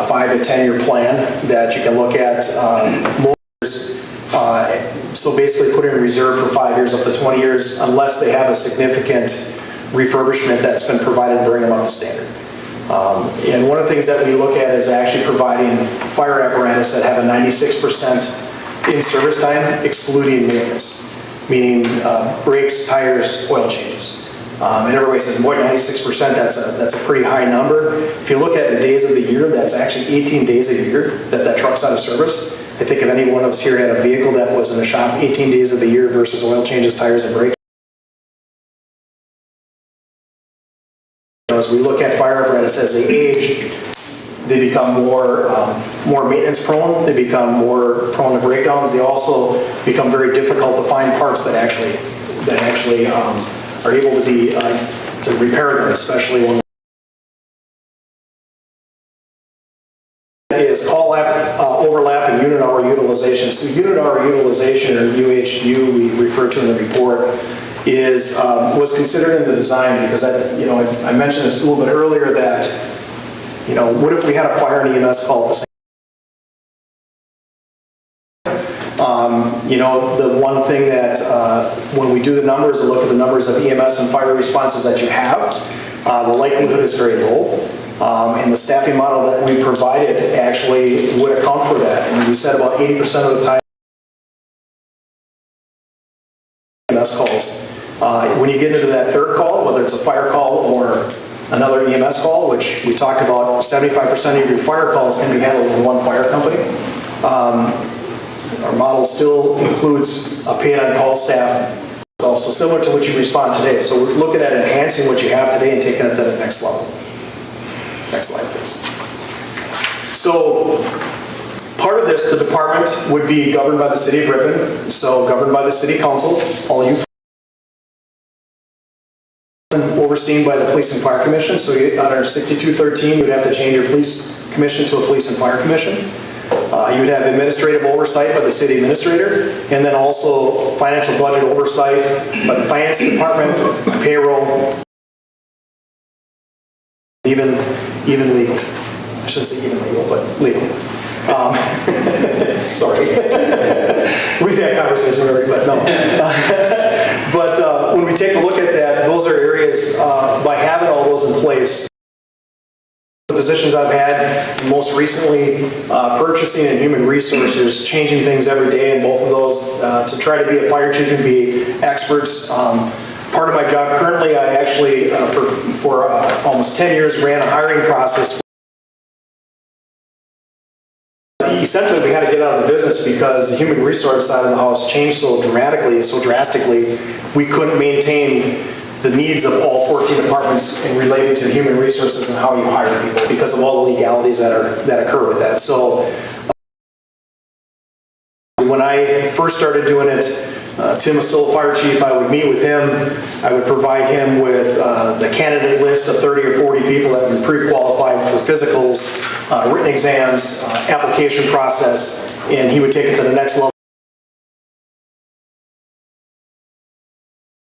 5 to 10 year plan that you can look at motors. So basically put in reserve for 5 years up to 20 years, unless they have a significant refurbishment that's been provided to bring them up to standard. And one of the things that we look at is actually providing fire apparatus that have a 96% in-service time, excluding maintenance, meaning brakes, tires, oil changes. And everybody says, boy, 96%, that's a pretty high number. If you look at the days of the year, that's actually 18 days a year that truck's out of service. I think if any one of us here had a vehicle that was in the shop 18 days of the year versus oil changes, tires, and brakes. As we look at fire apparatus as they age, they become more maintenance prone. They become more prone to breakdowns. They also become very difficult to find parts that actually are able to be to repair them, especially when is call overlap and unit hour utilization. So unit hour utilization, or UHU, we refer to in the report, was considered in the design because I mentioned this a little bit earlier that what if we had a fire and EMS call at the same You know, the one thing that, when we do the numbers and look at the numbers of EMS and fire responses that you have, the likelihood is very low. And the staffing model that we provided actually would account for that. And we said about 80% of the time EMS calls. When you get into that third call, whether it's a fire call or another EMS call, which we talked about, 75% of your fire calls can be handled with one fire company. Our model still includes a paid-on-call staff, also similar to what you respond today. So we're looking at enhancing what you have today and taking it to the next level. Next slide, please. So part of this, the department would be governed by the city of Ripon, so governed by the city council, all you overseen by the police and fire commission. So under 6213, you'd have to change your police commission to a police and fire commission. You would have administrative oversight by the city administrator, and then also financial budget oversight by the finance department, payroll, even legal. I shouldn't say even legal, but legal. Sorry. We've had conversations already, but no. But when we take a look at that, those are areas, by having all those in place, the positions I've had, most recently purchasing and human resources, changing things every day in both of those to try to be a fire chief and be experts. Part of my job currently, I actually, for almost 10 years, ran a hiring process. Essentially, we had to get out of the business because the human resource side of the house changed so dramatically, so drastically, we couldn't maintain the needs of all 14 departments in relating to human resources and how you hire people because of all the legalities that occur with that. So when I first started doing it, Tim was still a fire chief. I would meet with him. I would provide him with the candidate list of 30 or 40 people that would be pre-qualified for physicals, written exams, application process, and he would take it to the next level.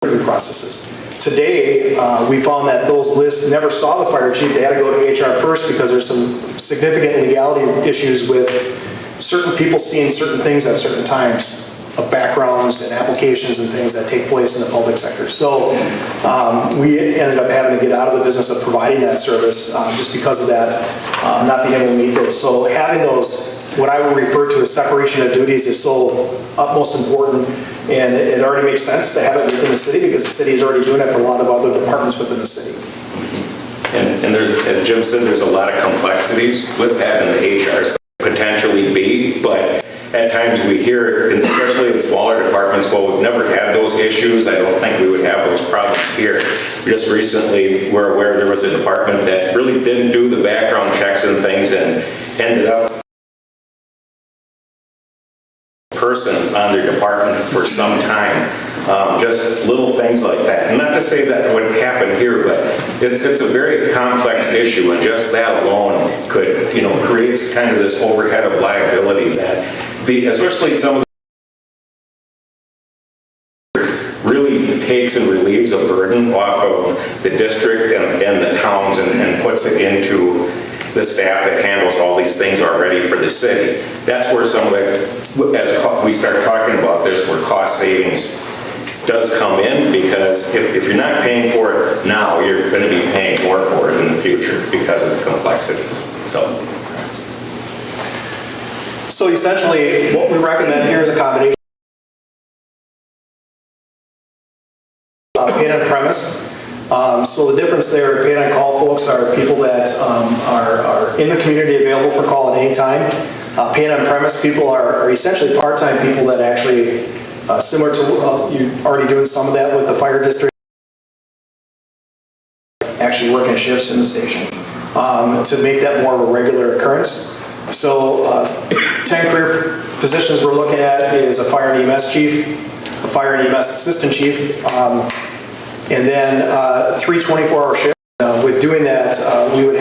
Processes. Today, we found that those lists never saw the fire chief. They had to go to HR first because there's some significant legality issues with certain people seeing certain things at certain times of backgrounds and applications and things that take place in the public sector. So we ended up having to get out of the business of providing that service just because of that, not being able to meet those. So having those, what I would refer to as separation of duties, is so utmost important, and it already makes sense to have it within the city because the city is already doing it for a lot of other departments within the city. And there's, as Jim said, there's a lot of complexities with that in the HR side, potentially be, but at times we hear, especially in smaller departments, well, we've never had those issues. I don't think we would have those problems here. Just recently, we're aware there was a department that really didn't do the background checks and things and ended up person on their department for some time. Just little things like that. And not to say that would happen here, but it's a very complex issue, and just that alone could, creates kind of this overhead of liability that especially some of the really takes and relieves a burden off of the district and the towns and puts it into the staff that handles all these things already for the city. That's where some of it, as we start talking about this, where cost savings does come in, because if you're not paying for it now, you're going to be paying more for it in the future because of the complexities. So essentially, what we recommend here is a combination of paid on premise. So the difference there, paid on call folks are people that are in the community available for call at any time. Paid on premise people are essentially part-time people that actually, similar to you're already doing some of that with the fire district, actually working shifts in the station to make that more of a regular occurrence. So 10 career positions we're looking at is a fire and EMS chief, a fire and EMS assistant chief, and then 3 24-hour shifts. With doing that, we would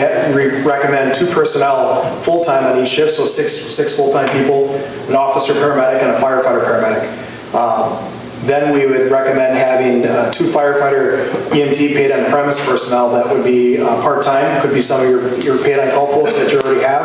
recommend 2 personnel full-time on each shift, so 6 full-time people, an officer paramedic and a firefighter paramedic. Then we would recommend having 2 firefighter EMT paid on premise personnel that would be part-time. Could be some of your paid on call folks that you already have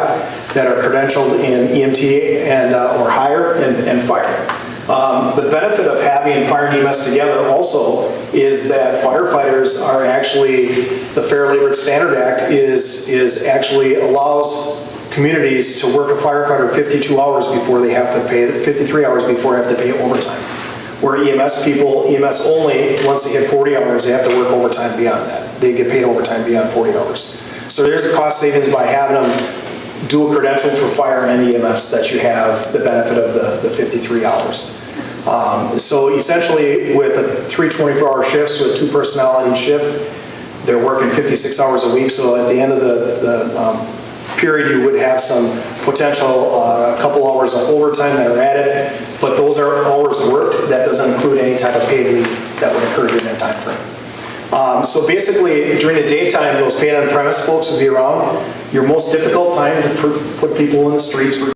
that are credentialed in EMT and or higher and fire. The benefit of having fire and EMS together also is that firefighters are actually, the Fair Labor Standard Act is actually allows communities to work a firefighter 52 hours before they have to pay, 53 hours before they have to pay overtime. Where EMS people, EMS only, once they hit 40 hours, they have to work overtime beyond that. They get paid overtime beyond 40 hours. So there's a cost savings by having them dual credential for fire and EMS that you have the benefit of the 53 hours. So essentially with 3 24-hour shifts with 2 personnel on each shift, they're working 56 hours a week. So at the end of the period, you would have some potential a couple hours of overtime that are added, but those are hours worked. That doesn't include any type of paid leave that would occur during that time frame. So basically, during the daytime, those paid on premise folks would be around. Your most difficult time to put people in the streets for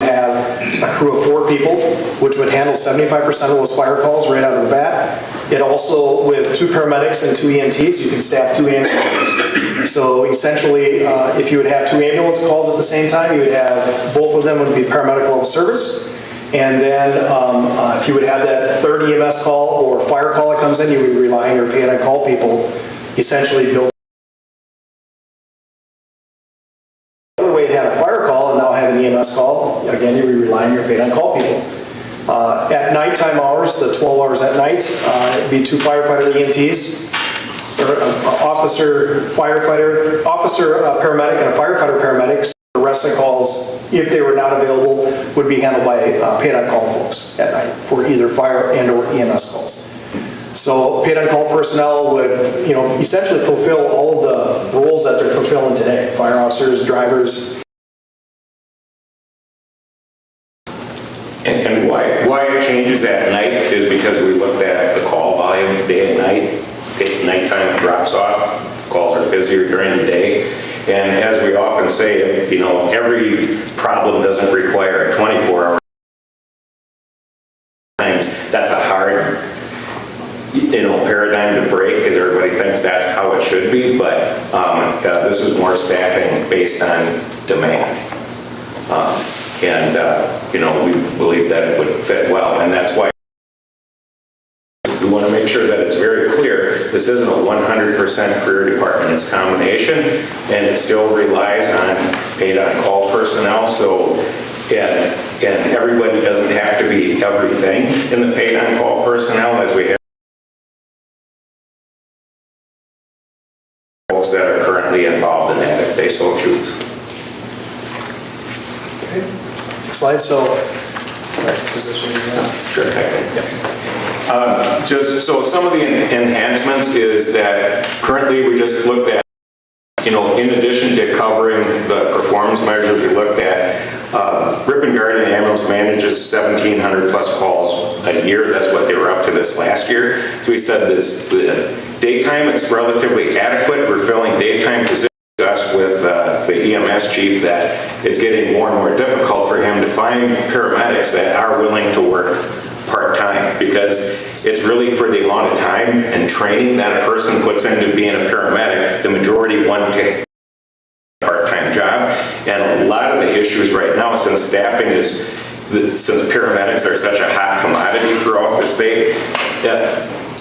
have a crew of 4 people, which would handle 75% of those fire calls right out of the bat. It also, with 2 paramedics and 2 EMTs, you can staff 2 ambulances. So essentially, if you would have 2 ambulance calls at the same time, you would have, both of them would be paramedic level service. And then if you would have that 3rd EMS call or fire call that comes in, you would rely on your paid on call people, essentially build. The other way to have a fire call and now have an EMS call, again, you would rely on your paid on call people. At nighttime hours, the 12 hours at night, it'd be 2 firefighter EMTs, or officer paramedic, and a firefighter paramedic. The rest of the calls, if they were not available, would be handled by paid on call folks at night for either fire and or EMS calls. So paid on call personnel would, essentially fulfill all of the roles that they're fulfilling today: fire officers, drivers. And why it changes at night is because we looked at the call volume day and night. Nighttime drops off, calls are busier during the day. And as we often say, every problem doesn't require a 24-hour. That's a hard, paradigm to break because everybody thinks that's how it should be, but this is more staffing based on demand. We believe that it would fit well, and that's why we want to make sure that it's very clear this isn't a 100% career department. It's a combination, and it still relies on paid on call personnel. So, and everybody doesn't have to be everything in the paid on call personnel, as we have folks that are currently involved in that if they so choose. Okay. Next slide. So, is this what you're doing? Sure. Just so some of the enhancements is that currently we just looked at, in addition to covering the performance measures, we looked at Ripon Guardian Ambulance manages 1,700 plus calls a year. That's what they were up to this last year. So we said the daytime, it's relatively adequate. We're filling daytime positions with the EMS chief that it's getting more and more difficult for him to find paramedics that are willing to work part-time, because it's really for the amount of time and training that a person puts into being a paramedic. The majority want to part-time jobs, and a lot of the issues right now, since staffing is, since paramedics are such a hot commodity throughout the state,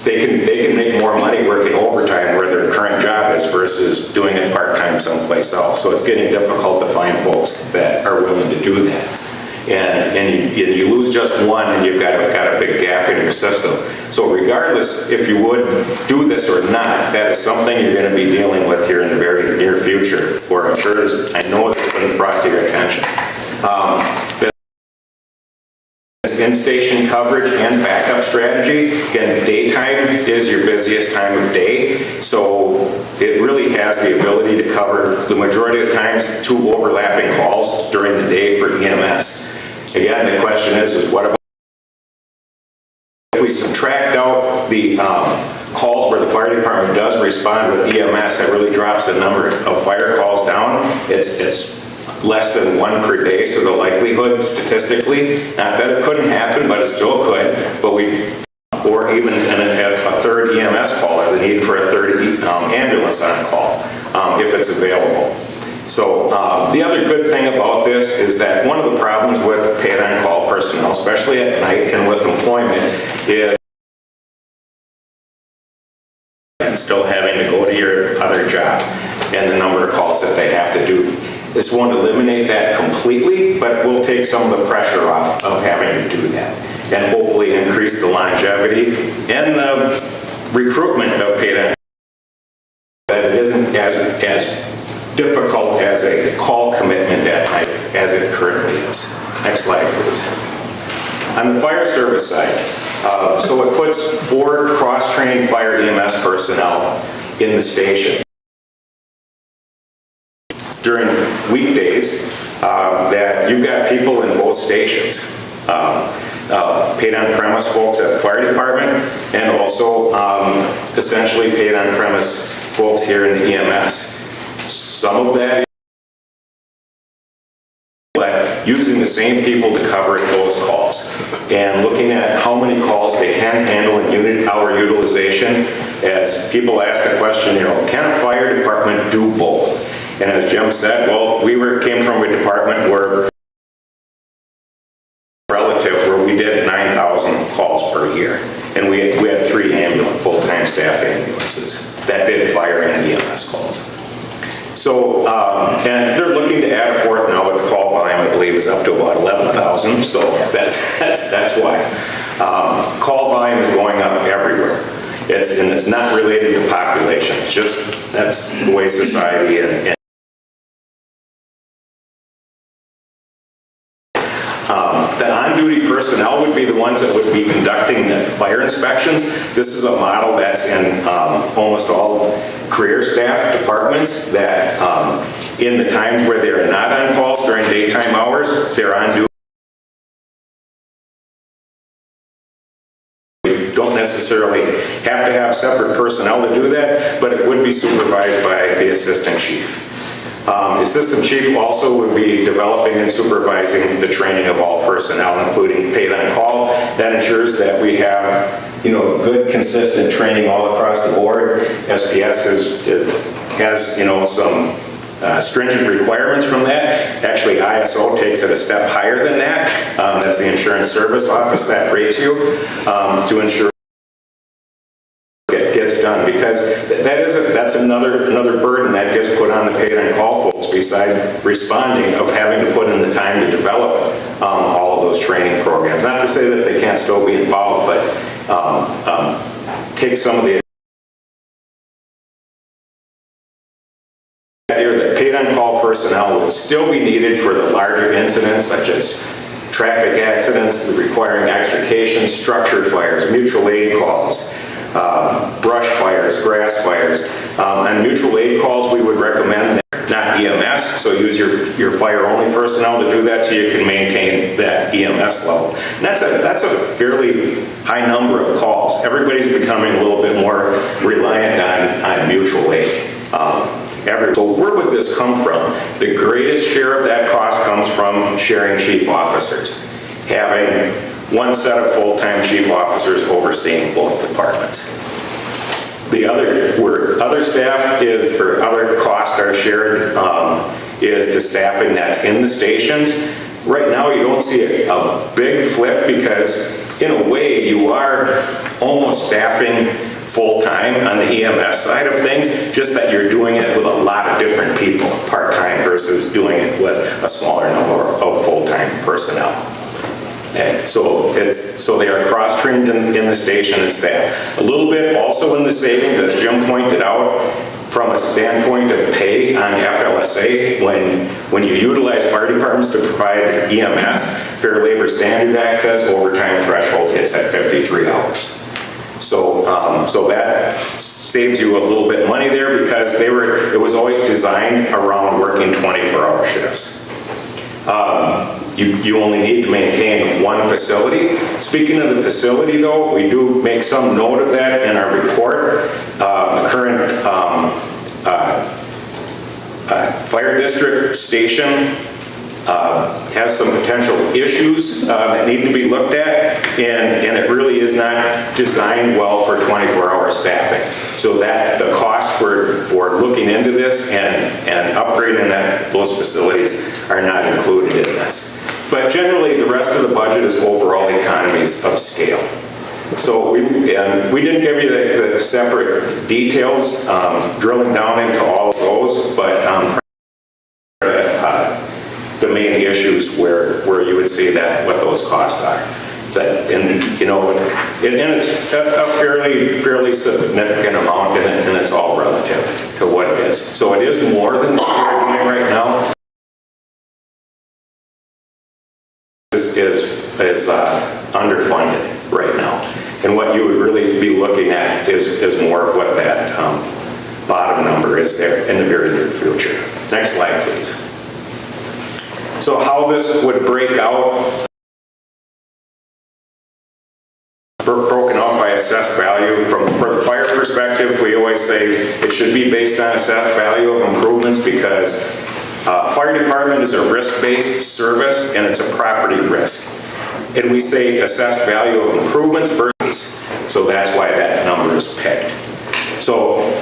they can make more money working overtime where their current job is versus doing it part-time someplace else. So it's getting difficult to find folks that are willing to do that. And you lose just one and you've got a big gap in your system. So regardless if you would do this or not, that is something you're going to be dealing with here in the very near future, or I'm sure I know it's been brought to your attention. In-station coverage and backup strategy. Again, daytime is your busiest time of day, so it really has the ability to cover the majority of the times 2 overlapping calls during the day for EMS. Again, the question is what about if we subtract out the calls where the fire department does respond with EMS? That really drops the number of fire calls down. It's less than 1 per day, so the likelihood statistically, not that it couldn't happen, but it still could, but or even a third EMS call, or the need for a third ambulance on call, if it's available. So the other good thing about this is that one of the problems with paid-on-call personnel, especially at night and with employment, is still having to go to your other job and the number of calls that they have to do. This won't eliminate that completely, but it will take some of the pressure off of having to do that, and hopefully increase the longevity and the recruitment of paid-on, that it isn't as difficult as a call commitment at night as it currently is. Next slide, please. On the fire service side, so it puts 4 cross-trained fire EMS personnel in the station. During weekdays, that you've got people in both stations. Paid on-premise folks at the fire department, and also essentially paid on-premise folks here in the EMS. Some of that is using the same people to cover those calls, and looking at how many calls they can handle in unit hour utilization. As people ask the question, can a fire department do both? And as Jim said, well, came from a department where we did 9,000 calls per year, and we had 3 full-time staffed ambulances that did fire and EMS calls. So, and they're looking to add a 4th now with the call volume, I believe, is up to about 11,000. So that's why call volume is going up everywhere. And it's not related to population. It's just that's the way society and the on-duty personnel would be the ones that would be conducting the fire inspections. This is a model that's in almost all career staff departments, that in the times where they're not on calls during daytime hours, they're on duty. Don't necessarily have to have separate personnel to do that, but it would be supervised by the assistant chief. The assistant chief also would be developing and supervising the training of all personnel, including paid on call. That ensures that we have, good, consistent training all across the board. SPS has, some stringent requirements from that. Actually, ISO takes it a step higher than that. That's the Insurance Service Office that rates you to ensure it gets done, because that's another burden that gets put on the paid on call folks, beside responding, of having to put in the time to develop all of those training programs. Not to say that they can't still be involved, but take some of the that paid on call personnel would still be needed for the larger incidents, such as traffic accidents requiring extrication, structured fires, mutual aid calls, brush fires, grass fires. On mutual aid calls, we would recommend not EMS, so use your fire-only personnel to do that, so you can maintain that EMS level. And that's a fairly high number of calls. Everybody's becoming a little bit more reliant on mutual aid. So where would this come from? The greatest share of that cost comes from sharing chief officers, having one set of full-time chief officers overseeing both departments. The other staff or other costs are shared is the staffing that's in the stations. Right now, you don't see a big flip, because in a way you are almost staffing full-time on the EMS side of things, just that you're doing it with a lot of different people, part-time versus doing it with a smaller number of full-time personnel. And so they are cross-trained in the station and staff. A little bit also in the savings, as Jim pointed out, from a standpoint of pay on FLSA, when you utilize fire departments to provide EMS, Fair Labor Standard Access, overtime threshold hits at 53 hours. So that saves you a little bit of money there, because it was always designed around working 24-hour shifts. You only need to maintain one facility. Speaking of the facility, though, we do make some note of that in our report. The current fire district station has some potential issues that need to be looked at, and it really is not designed well for 24-hour staffing. So that the cost for looking into this and upgrading those facilities are not included in this. But generally, the rest of the budget is overall economies of scale. So we didn't give you the separate details, drilling down into all of those, but the main issues where you would see what those costs are. And it's a fairly significant amount, and it's all relative to what it is. So it is more than what we're doing right now. Is underfunded right now. And what you would really be looking at is more of what that bottom number is there in the very near future. Next slide, please. So how this would break out, broken out by assessed value. For the fire perspective, we always say it should be based on assessed value of improvements because fire department is a risk-based service and it's a property risk. And we say assessed value of improvements versus, so that's why that number is picked. So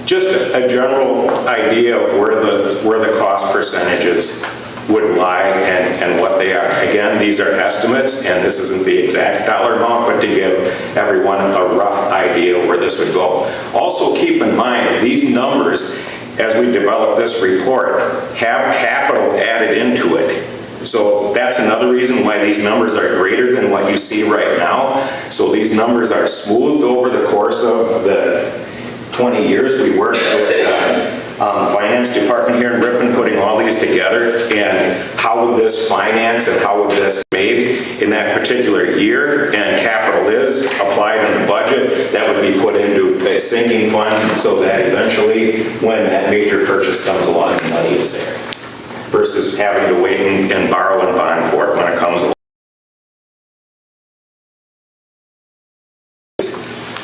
just a general idea of where the cost percentages would lie and what they are. Again, these are estimates, and this isn't the exact dollar amount, but to give everyone a rough idea where this would go. Also keep in mind, these numbers, as we develop this report, have capital added into it. So that's another reason why these numbers are greater than what you see right now. So these numbers are smoothed over the course of the 20 years we worked with the finance department here in Ripon putting all these together, and how would this finance and how would this made in that particular year, and capital is applied in the budget that would be put into a sinking fund so that eventually when that major purchase comes along, the money is there versus having to wait and borrow and bond for it when it comes along.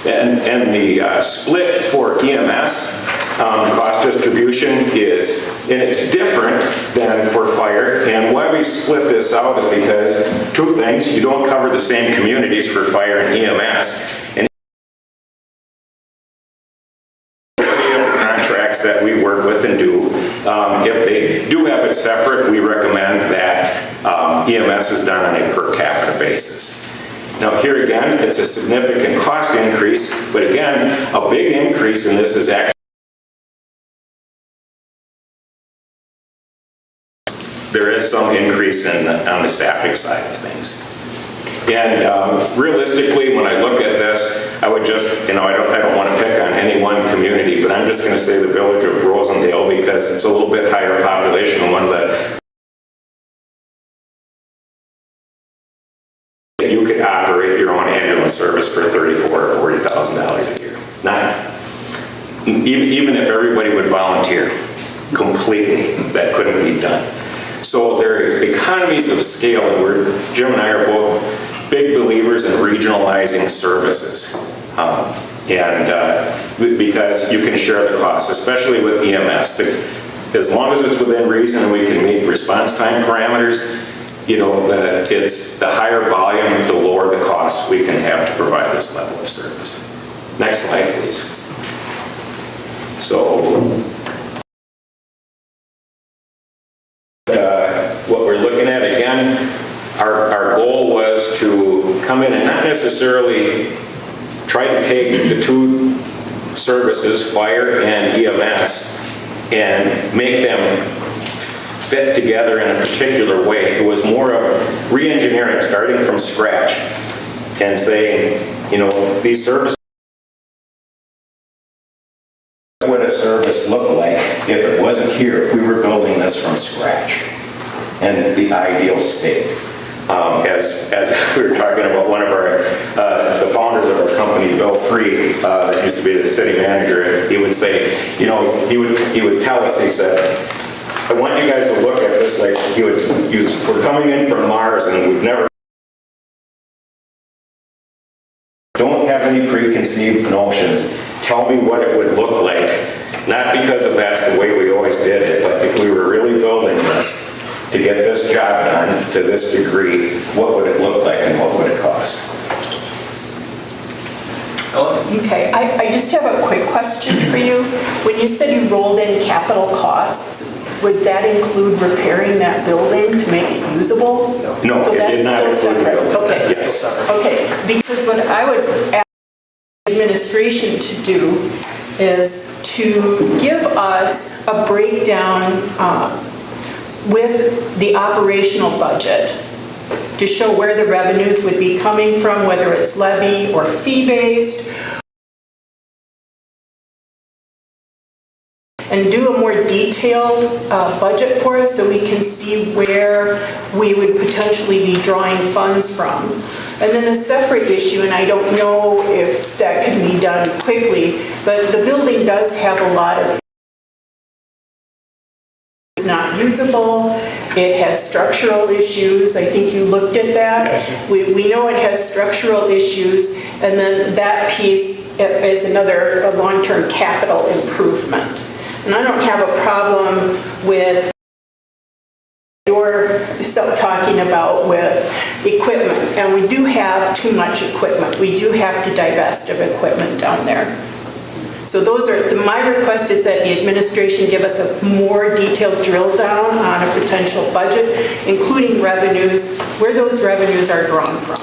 And the split for EMS cost distribution is, and it's different than for fire. And why we split this out is because two things: you don't cover the same communities for fire and EMS. And contracts that we work with and do, if they do have it separate, we recommend that EMS is done on a per capita basis. Now here again, it's a significant cost increase, but again, a big increase in this is actually there is some increase on the staffing side of things. And realistically, when I look at this, I would just, I don't want to pick on any one community, but I'm just going to say the village of Rosendale because it's a little bit higher population than one of the. You could operate your own ambulance service for $34,000 or $40,000 a year. Not even if everybody would volunteer completely, that couldn't be done. So there are economies of scale, and Jim and I are both big believers in regionalizing services. Because you can share the costs, especially with EMS. As long as it's within reason and we can meet response time parameters, it's the higher volume, the lower the cost we can have to provide this level of service. Next slide, please. So, what we're looking at again, our goal was to come in and not necessarily try to take the two services, fire and EMS, and make them fit together in a particular way. It was more of re-engineering, starting from scratch, and saying, these services. What would a service look like if it wasn't here, if we were building this from scratch, and the ideal state? As we were talking about one of the founders of our company, Bill Free, that used to be the city manager, he would say, he would tell us, he said, I want you guys to look at this like we're coming in from Mars and we've never. Don't have any preconceived notions. Tell me what it would look like Not because of that's the way we always did it, but if we were really building this to get this job done to this degree, what would it look like and what would it cost? Okay, I just have a quick question for you. When you said you rolled in capital costs, would that include repairing that building to make it usable? No, So it that's did not still include the separate. building. Okay. Yes. Okay, because what I would ask administration to do is to give us a breakdown with the operational budget to show where the revenues would be coming from, whether it's levy or fee-based, and do a more detailed budget for us so we can see where we would potentially be drawing funds from. And then a separate issue, and I don't know if that can be done quickly, but the building does have a lot of it's not usable, it has structural issues, I think you looked at that. Yes. We know it has structural issues, and then that piece is another long-term capital improvement. And I don't have a problem with your stuff talking about with equipment, and we do have too much equipment. We do have to divest of equipment down there. So those are, my request is that the administration give us a more detailed drill down on a potential budget, including revenues, where those revenues are drawn from.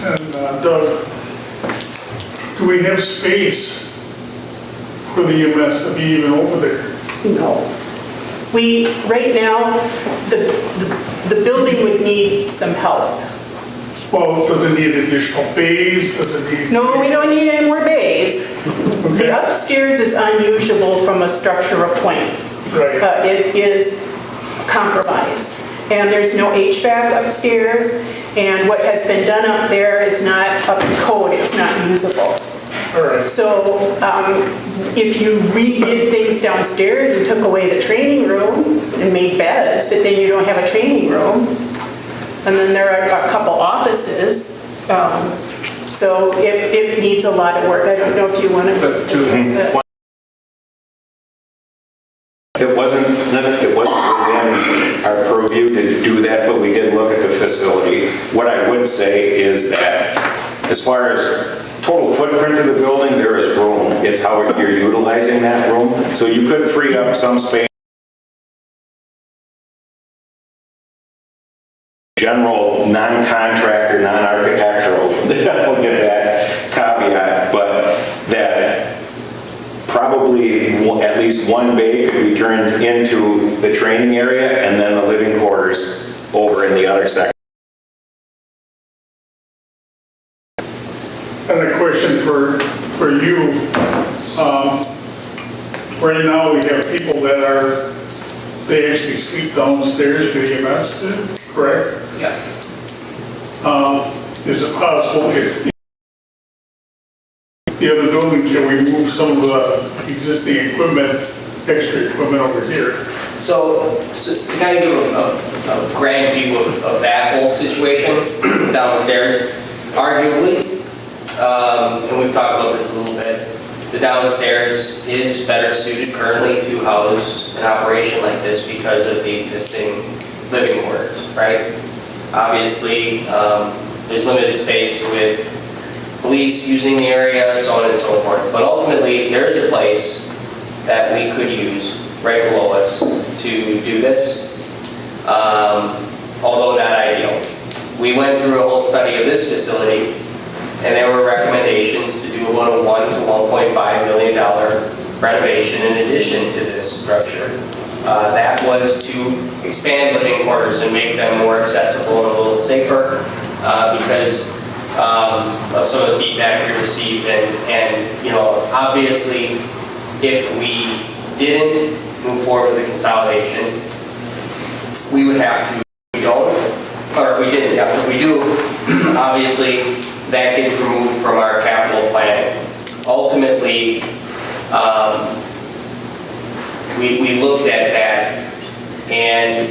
And Doug, do we have space for the EMS to be even over there? No. Right now, the building would need some help. Well, does it need additional bays? Does it need? No, we don't need any more bays. Okay. The upstairs is unusable from a structural point. Right. It is compromised. And there's no HVAC upstairs, and what has been done up there is not up to code, it's not usable. All right. So if you redid things downstairs and took away the training room and made beds, but then you don't have a training room, and then there are a couple offices, so it needs a lot of work. I don't know if you want to address that. It wasn't within our purview to do that, but we did look at the facility. What I would say is that as far as total footprint of the building, there is room. It's how you're utilizing that room. So you could free up some space. General non-contractor, non-architectural, I'll give that caveat, but that probably at least one bay could be turned into the training area and then the living quarters over in the other section. And a question for you. Right now, we have people that they actually sleep downstairs to the EMS, correct? Yeah. Is it possible if the other building, can we move some of the existing equipment, extra equipment over here? So to kind of give a grand view of that whole situation downstairs, arguably, and we've talked about this a little bit, the downstairs is better suited currently to house an operation like this because of the existing living quarters, right? Obviously, there's limited space with police using the area, so on and so forth. But ultimately, there is a place that we could use right below us to do this, although not ideal. We went through a whole study of this facility, and there were recommendations to do about a $1 to $1.5 million renovation in addition to this structure. That was to expand living quarters and make them more accessible and a little safer because of some of the feedback we received. And you know, obviously, if we didn't move forward with the consolidation, we would have to, we don't, or if we didn't, yeah, if we do, obviously, that gets removed from our capital planning. Ultimately, we looked at that, and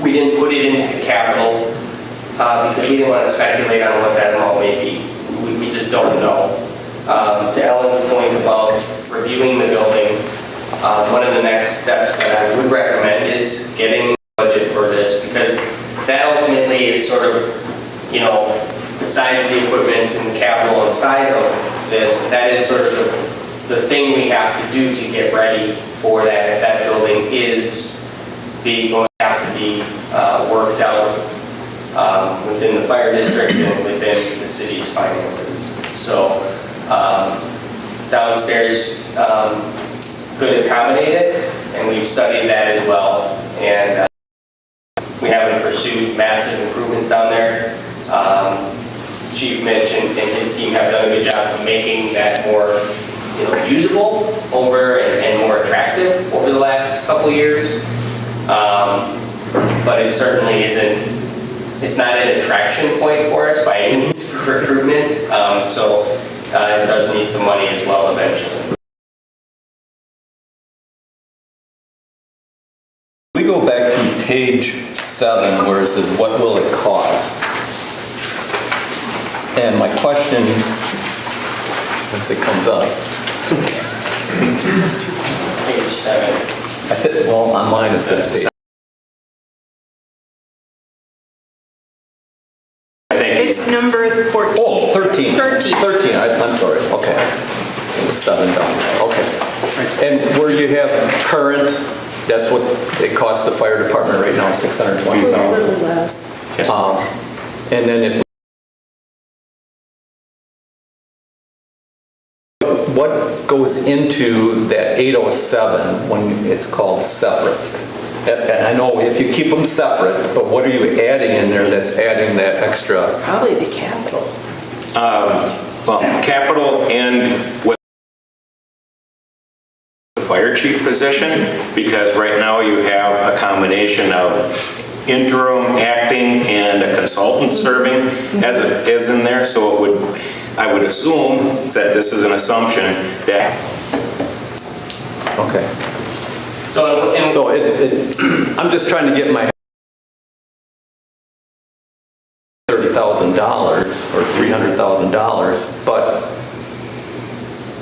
We didn't put it into capital because we didn't want to speculate on what that amount may be. We just don't know. To Ellen's point about reviewing the building, one of the next steps that I would recommend is getting a budget for this, because that ultimately is sort of, you know, besides the equipment and capital inside of this, that is sort of the thing we have to do to get ready for that. If that building is going to have to be worked out within the fire district and within the city's finances. So downstairs could accommodate it, and we've studied that as well. And we haven't pursued massive improvements down there. Chief Mitch and his team have done a good job of making that more, you know, usable over and more attractive over the last couple years. But it certainly isn't. It's not an attraction point for us by any means for recruitment. So it does need some money as well eventually. We go back to page 7 where it says, what will it cost? And my question, once it comes up, Page 7. I think, well, on mine it says page. It's number 14. Oh, 13. 13. 13, I'm sorry, okay. It was 7 down, okay. And where you have current, that's what it costs the fire department right now, A $620,000. little less. And then if, what goes into that 807 when it's called separate? And I know if you keep them separate, but what are you adding in there that's adding that extra? Probably the capital. Well, capital and with the fire chief position, because right now you have a combination of interim, acting, and a consultant serving as in there. So it would, I would assume that this is an assumption that. Okay. So I'm just trying to get my $30,000 or $300,000, but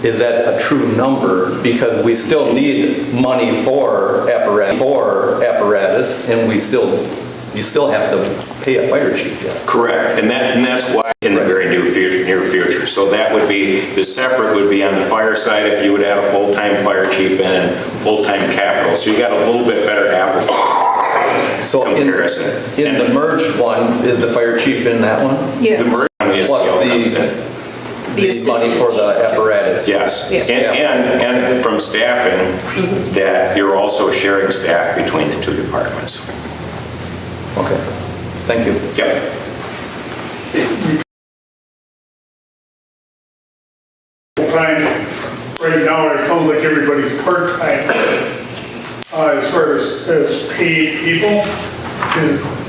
is that a true number? Because we still need money for apparatus, and you still have to pay a fire chief yet. Correct, and that's why in the very near future. So that would be, the separate would be on the fire side if you would add a full-time fire chief and full-time capital. So you got a little bit better apples so comparison. In the merged one, is the fire chief in that one? Yes. The merge money is Plus comes in. the money for the apparatus? Yes, Yes. and from staffing, that you're also sharing staff between the two departments. Okay, thank you. Yep. Full-time, right now, it sounds like everybody's part-time. As far as paid people,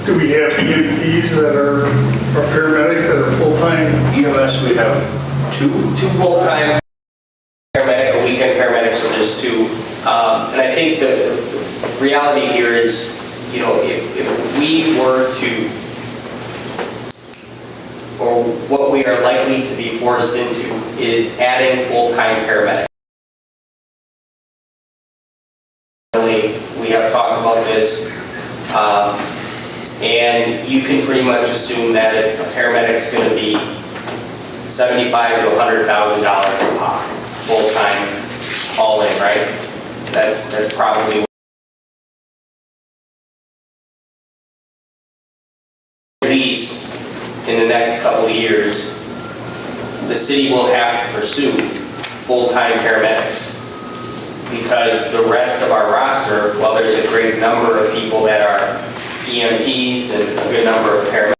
do we have EMTs that are paramedics that are full-time? EMS, we have two full-time paramedic, a weekend paramedic, so there's 2. And I think the reality here is, you know, if we were to, or what we are likely to be forced into is adding full-time paramedics. We have talked about this, and you can pretty much assume that if a paramedic's going to be $75,000 to $100,000 a pop, full-time, all in, right? That's probably at least in the next couple of years, the city will have to pursue full-time paramedics, because the rest of our roster, while there's a great number of people that are EMTs and a good number of paramedics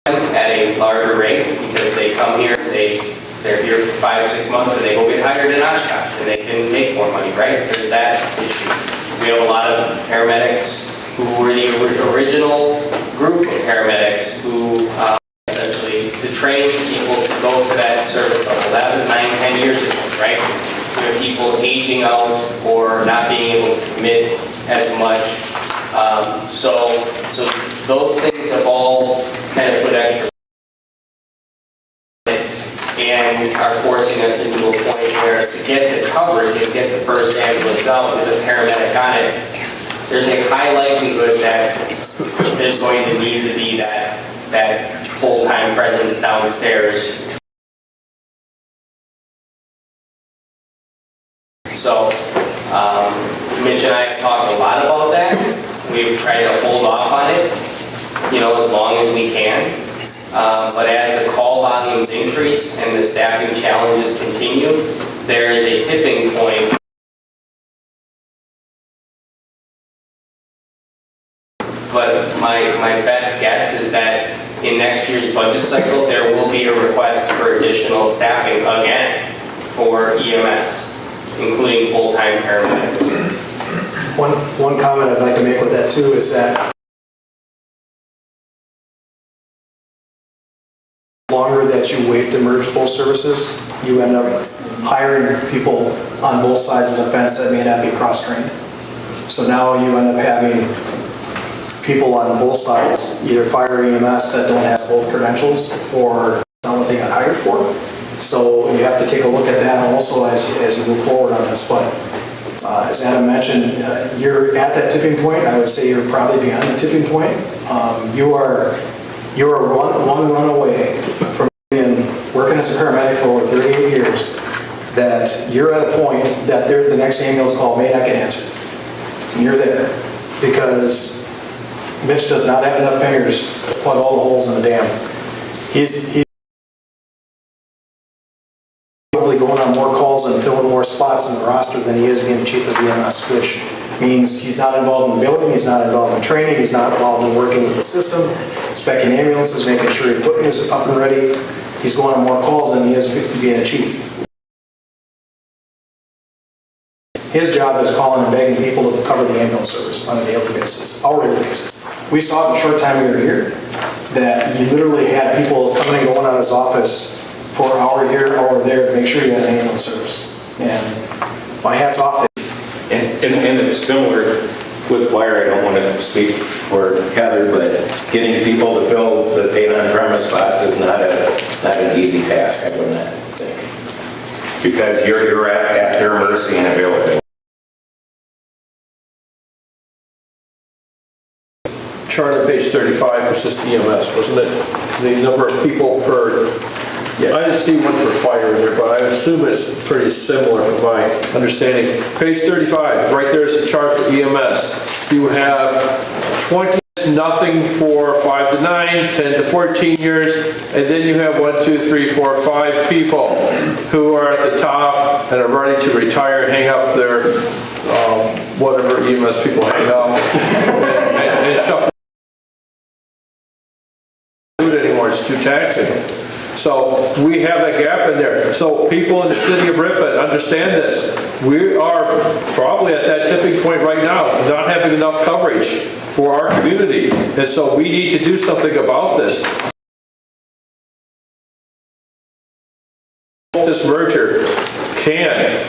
at a larger rate, because they come here, they're here for 5 or 6 months, and they go get hired in Oshkosh, and they can make more money, right? There's that issue. We have a lot of paramedics who were the original group of paramedics who essentially to train people to go to that service level. That was 9, 10 years ago, right? We have people people aging out or not being able to commit as much. So those things have all kind of put extra and are forcing us into a point where to get the coverage and get the first ambulance out with a paramedic on it, there's a high likelihood that there's going to need to be that full-time presence downstairs. So, Mitch and I have talked a lot about that. We've tried to hold off on it, as long as we can. But as the call volumes increase and the staffing challenges continue, there is a tipping point. But my best guess is that in next year's budget cycle, there will be a request for additional staffing again for EMS, including full-time paramedics. One comment I'd like to make with that too is that the longer that you wait to merge both services, you end up hiring people on both sides of the fence that may not be cross-trained. So now you end up having people on both sides, either fire or EMS, that don't have both credentials or not what they got hired for. So you have to take a look at that also as you move forward on this. But as Adam mentioned, you're at that tipping point. I would say you're probably beyond the tipping point. You're one run away from being working as a paramedic for over 38 years, that you're at a point that the next ambulance call may not get answered. And you're there because Mitch does not have enough fingers to plug all the holes in the dam. He's probably going on more calls and filling more spots in the roster than he is being the chief of EMS, which means he's not involved in billing, he's not involved in training, he's not involved in working with the system, inspecting ambulances, making sure equipment is up and ready. He's going on more calls than he is being a chief. His job is calling and begging people to cover the ambulance service on a daily basis, hourly basis. We saw it in the short time we were here, that you literally had people coming and going out of his office for an hour here, hour there, to make sure you had an ambulance service. And my hat's off to you. And it's similar with fire. I don't want to speak for Heather, but getting people to fill the 8 on-premise spots is not an easy task, I would not think. Because you're at their mercy and availability. Chart on page 35 was just EMS, wasn't it? The number of people per, I didn't see one for fire in there, but I assume it's pretty similar from my understanding. Page 35, right there's a chart for EMS. You have 20, nothing for 5 to 9, 10 to 14 years, and then you have 1, 2, 3, 4, 5 people who are at the top and are ready to retire, hang up their whatever EMS people hang up, and shuffle. Anymore, it's too taxing. So we have that gap in there. So people in the city of Ripon understand this. We are probably at that tipping point right now, not having enough coverage for our community. And so we need to do something about this. This merger can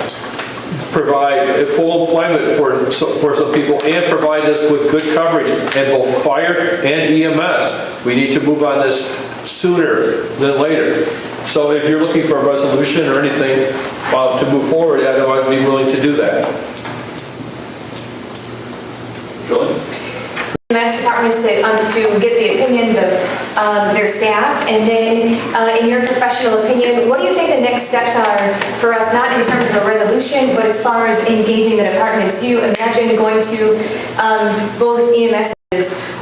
provide full employment for some people and provide us with good coverage in both fire and EMS. We need to move on this sooner than later. So if you're looking for a resolution or anything to move forward, I'd be willing to do that. Julie? EMS departments to get the opinions of their staff, and then in your professional opinion, what do you think the next steps are for us, not in terms of a resolution, but as far as engaging the departments? Do you imagine going to both EMSs?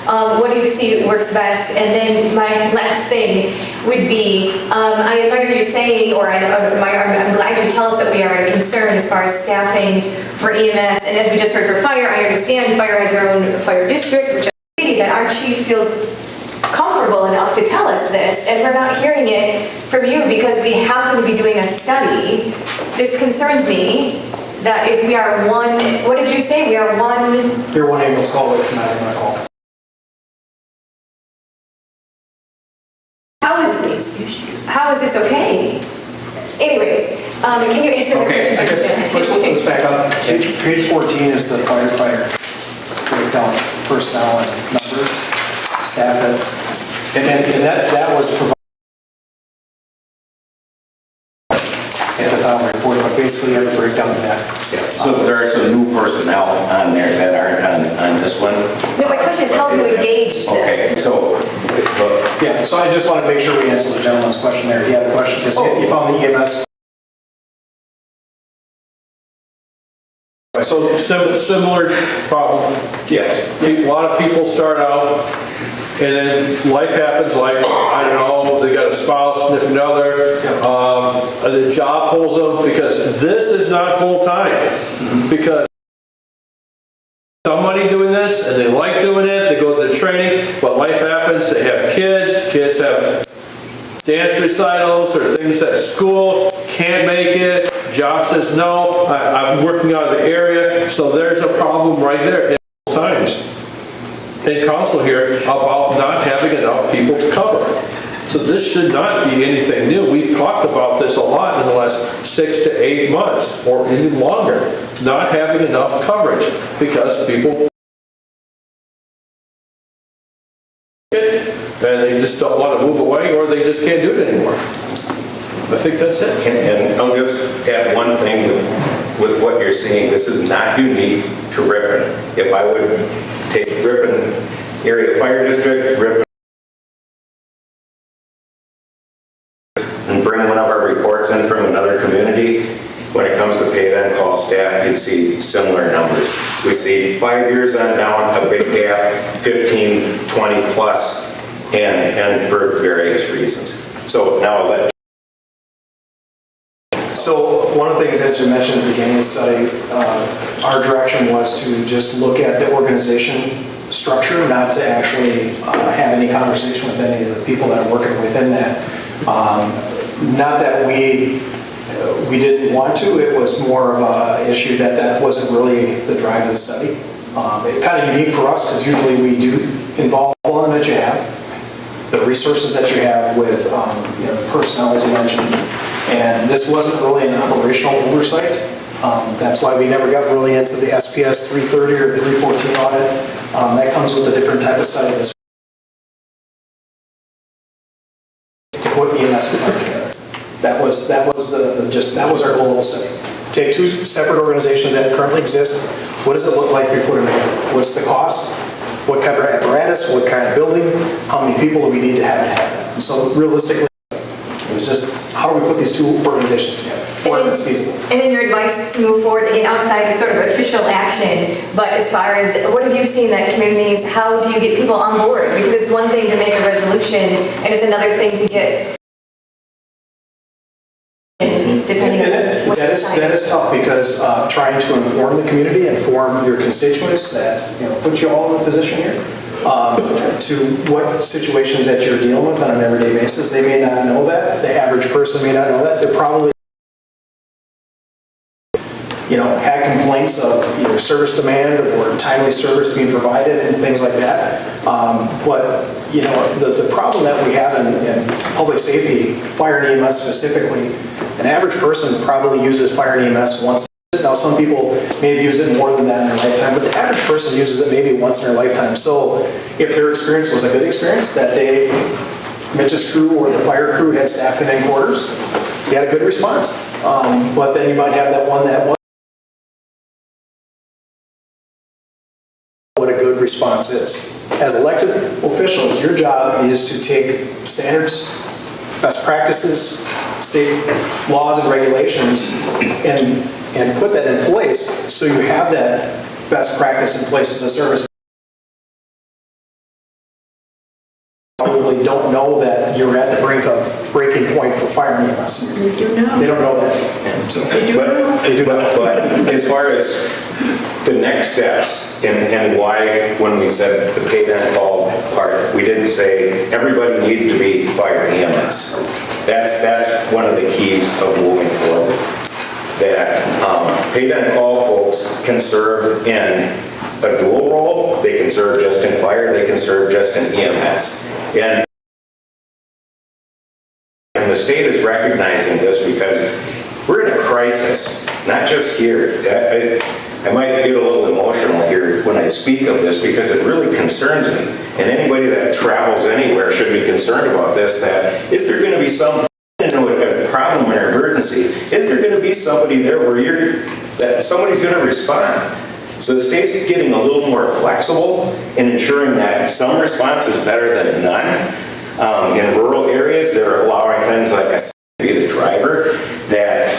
What do you see works best? And then my last thing would be, I admire you saying, or I'm glad you tell us that we are concerned as far as staffing for EMS. And as we just heard for fire, I understand fire has their own fire district, which I see that our chief feels comfortable enough to tell us this, and we're not hearing it from you because we happen to be doing a study. This concerns me that if we are one, what did you say? We are one. You're one ambulance call away from not having a call. How is this okay? Anyways, can you answer the question? Okay, I guess Page 14 is the firefighter breakdown, personnel and numbers, staff. And that was provided at the final report, but basically you have to break down that. So there are some new personnel on there that aren't on this one? No, my question is how do you engage them? Okay, so, Yeah, so I just want to make sure we answer the gentleman's question there. He had a question, because he found the EMS. So similar problem. yes. A lot of people start out and then life happens, like, I don't know, they got a spouse, significant other, the job pulls them, because this is not full-time. Because somebody doing this and they like doing it, they go to the training, but life happens, they have kids have dance recitals or things at school, can't make it, job says no, I'm working out of the area, so there's a problem right there at all times. In council here about not having enough people to cover. So this should not be anything new. We've talked about this a lot in the last 6 to 8 months or even longer, not having enough coverage because people and they just don't want to move away or they just can't do it anymore. I think that's it. And I'll just add one thing with what you're seeing. This is not unique to Ripon. If I would take Ripon Area Fire District, Ripon, and bring one of our reports in from another community, when it comes to paid on-call staff, you'd see similar numbers. We see 5 years on down, a big gap, 15, 20 plus, and for various reasons. So now I'll let. So one of the things, as you mentioned at the beginning of the study, our direction was to just look at the organization structure, not to actually have any conversation with any of the people that are working within that. Not that we didn't want to, it was more of an issue that wasn't really the drive of the study. It's kind of unique for us because usually we do involve all of them that you have, the resources that you have with the personnel, as you mentioned. And this wasn't really an operational oversight. That's why we never got really into the SPS 330 or 314 audit. That comes with a different type of study. To put EMS together. That was our goal of the study. Take two separate organizations that currently exist. What does it look like if you put them together? What's the cost? What kind of apparatus? What kind of building? How many people do we need to have that? And so realistically, it was just how do we put these two organizations together, or if it's feasible. And then your advice to move forward, again, outside of sort of official action, but as far as what have you seen that communities, how do you get people on board? Because it's one thing to make a resolution, and it's another thing to get, depending on what's that is tough because trying to inform the community, inform your constituents that put you all in a position here. To what situations that you're dealing with on an everyday basis. They may not know that. The average person may not know that. They're probably, had complaints of either service demand or timely service being provided and things like that. But, the problem that we have in public safety, fire and EMS specifically, an average person probably uses fire and EMS once. Now, some people may have used it more than that in their lifetime, but the average person uses it maybe once in their lifetime. So if their experience was a good experience, that day Mitch's crew or the fire crew had staff in quarters, they had a good response. But then you might have that one that was. What a good response is. As elected officials, your job is to take standards, best practices, state laws and regulations, and put that in place so you have that best practice in place as a service. Probably don't know that you're at the brink of breaking point for fire and EMS. They do know. They don't know that. So, They do know. They do know. But as far as the next steps and why when we said the paid on-call part, we didn't say everybody needs to be fire EMS. That's one of the keys of moving forward. That paid on-call folks can serve in a dual role. They can serve just in fire, they can serve just in EMS. And the state is recognizing this because we're in a crisis. not just here. I might get a little emotional here when I speak of this because it really concerns me. And anybody that travels anywhere should be concerned about this, that is there going to be some a problem or emergency? Is there going to be somebody there where that somebody's going to respond? So the state's getting a little more flexible in ensuring that some response is better than none. In rural areas, they're allowing things like a be the driver, that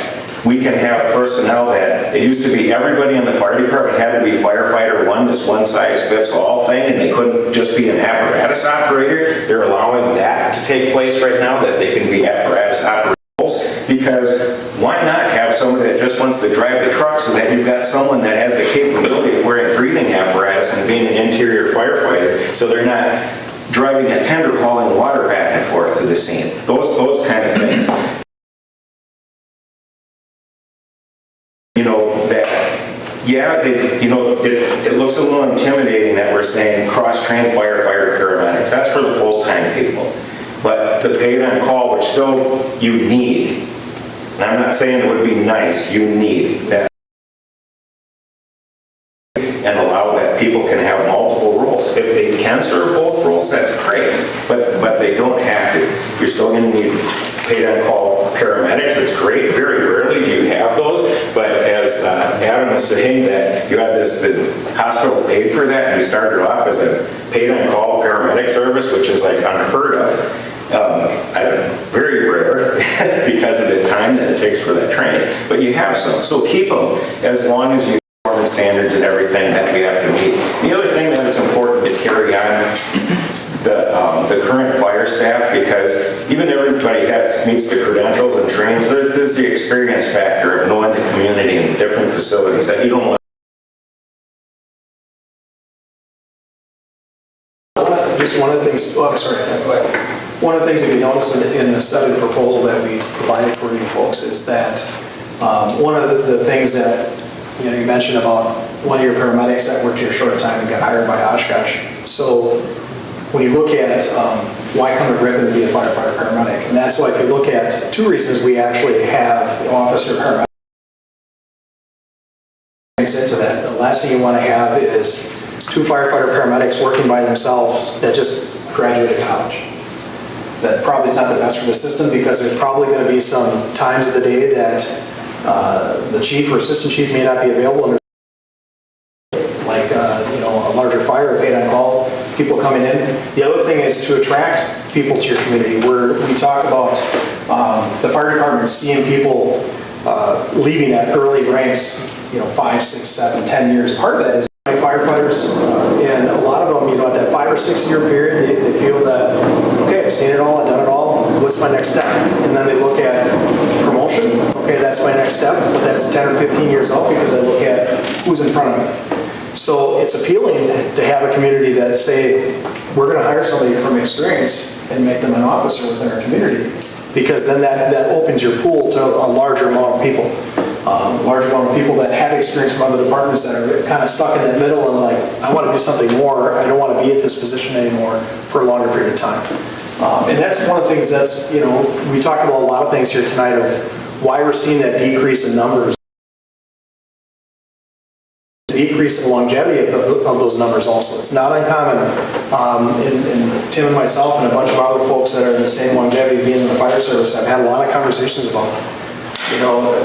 we can have personnel that, it used to be everybody in the fire department had to be firefighter one, this one size fits all thing, and they couldn't just be an apparatus operator. They're allowing that to take place right now, that they can be apparatus operators, because why not have somebody that just wants to drive the truck so that you've got someone that has the capability of wearing breathing apparatus and being an interior firefighter, so they're not driving a tender hauling water back and forth to the scene. Those kind of things. It looks a little intimidating that we're saying cross-trained firefighter paramedics. That's for the full-time people. But the paid on call, which still you need, and I'm not saying it would be nice, you need that. And allow that people can have multiple roles. If they can serve both roles, that's great, but they don't have to. You're still going to need paid on call paramedics. It's great. Very rarely do you have those, but as Adam was saying, that you had the hospital paid for that, and you started off as a paid on call paramedic service, which is like unheard of. Very rare because of the time that it takes for that training, but you have some. So keep them as long as you performance standards and everything that we have to meet. The other thing that is important to carry on the current fire staff, because even everybody meets the credentials and trains, there's the experience factor of knowing the community and the different facilities that you don't want. Just one of the things, oh, I'm sorry. One of the things that you notice in the study proposal that we provided for you folks is that one of the things that you mentioned about one of your paramedics that worked here a short time and got hired by Oshkosh. So when you look at why come to Ripon to be a firefighter paramedic, and that's why if you look at two reasons we actually have the officer paramedic into that. The last thing you want to have is two firefighter paramedics working by themselves that just graduated college. That probably is not the best for the system, because there's probably going to be some times of the day that the chief or assistant chief may not be available, like a larger fire, paid on call, people coming in. The other thing is to attract people to your community, where we talk about the fire department seeing people leaving at early ranks, 5, 6, 7, 10 years. Part of that is firefighters, and a lot of them, at that 5 or 6 year period, they feel that, okay, I've seen it all, I've done it all, what's my next step? And then they look at promotion, okay, that's my next step, but that's 10 or 15 years out, because I look at who's in front of me. So it's appealing to have a community that say, we're going to hire somebody from experience and make them an officer within our community, because then that opens your pool to a larger amount of people. Large amount of people that have experience from other departments that are kind of stuck in that middle and like, I want to do something more. I don't want to be at this position anymore for a longer period of time. And that's one of the things that's, we talked about a lot of things here tonight of why we're seeing that decrease in numbers. Decrease in longevity of those numbers also. It's not uncommon. And Tim and myself and a bunch of other folks that are in the same longevity being in the fire service, I've had a lot of conversations about it.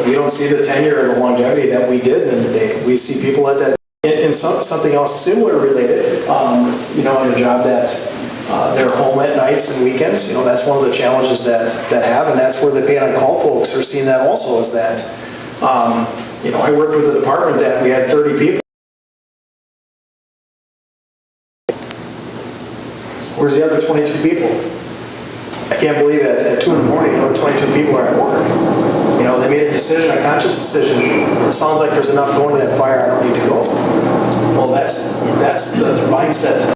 We don't see the tenure or the longevity that we did in the day. We see people at that, in something else similar related, in a job that they're home at nights and weekends. That's one of the challenges that have, and that's where the paid on call folks are seeing that also, is that, I worked with a department that we had 30 people. Where's the other 22 people? I can't believe at 2 in the morning, the other 22 people are at work. They made a decision, a conscious decision. It sounds like there's enough going to that fire, I don't need to go. Well, that's the mindset.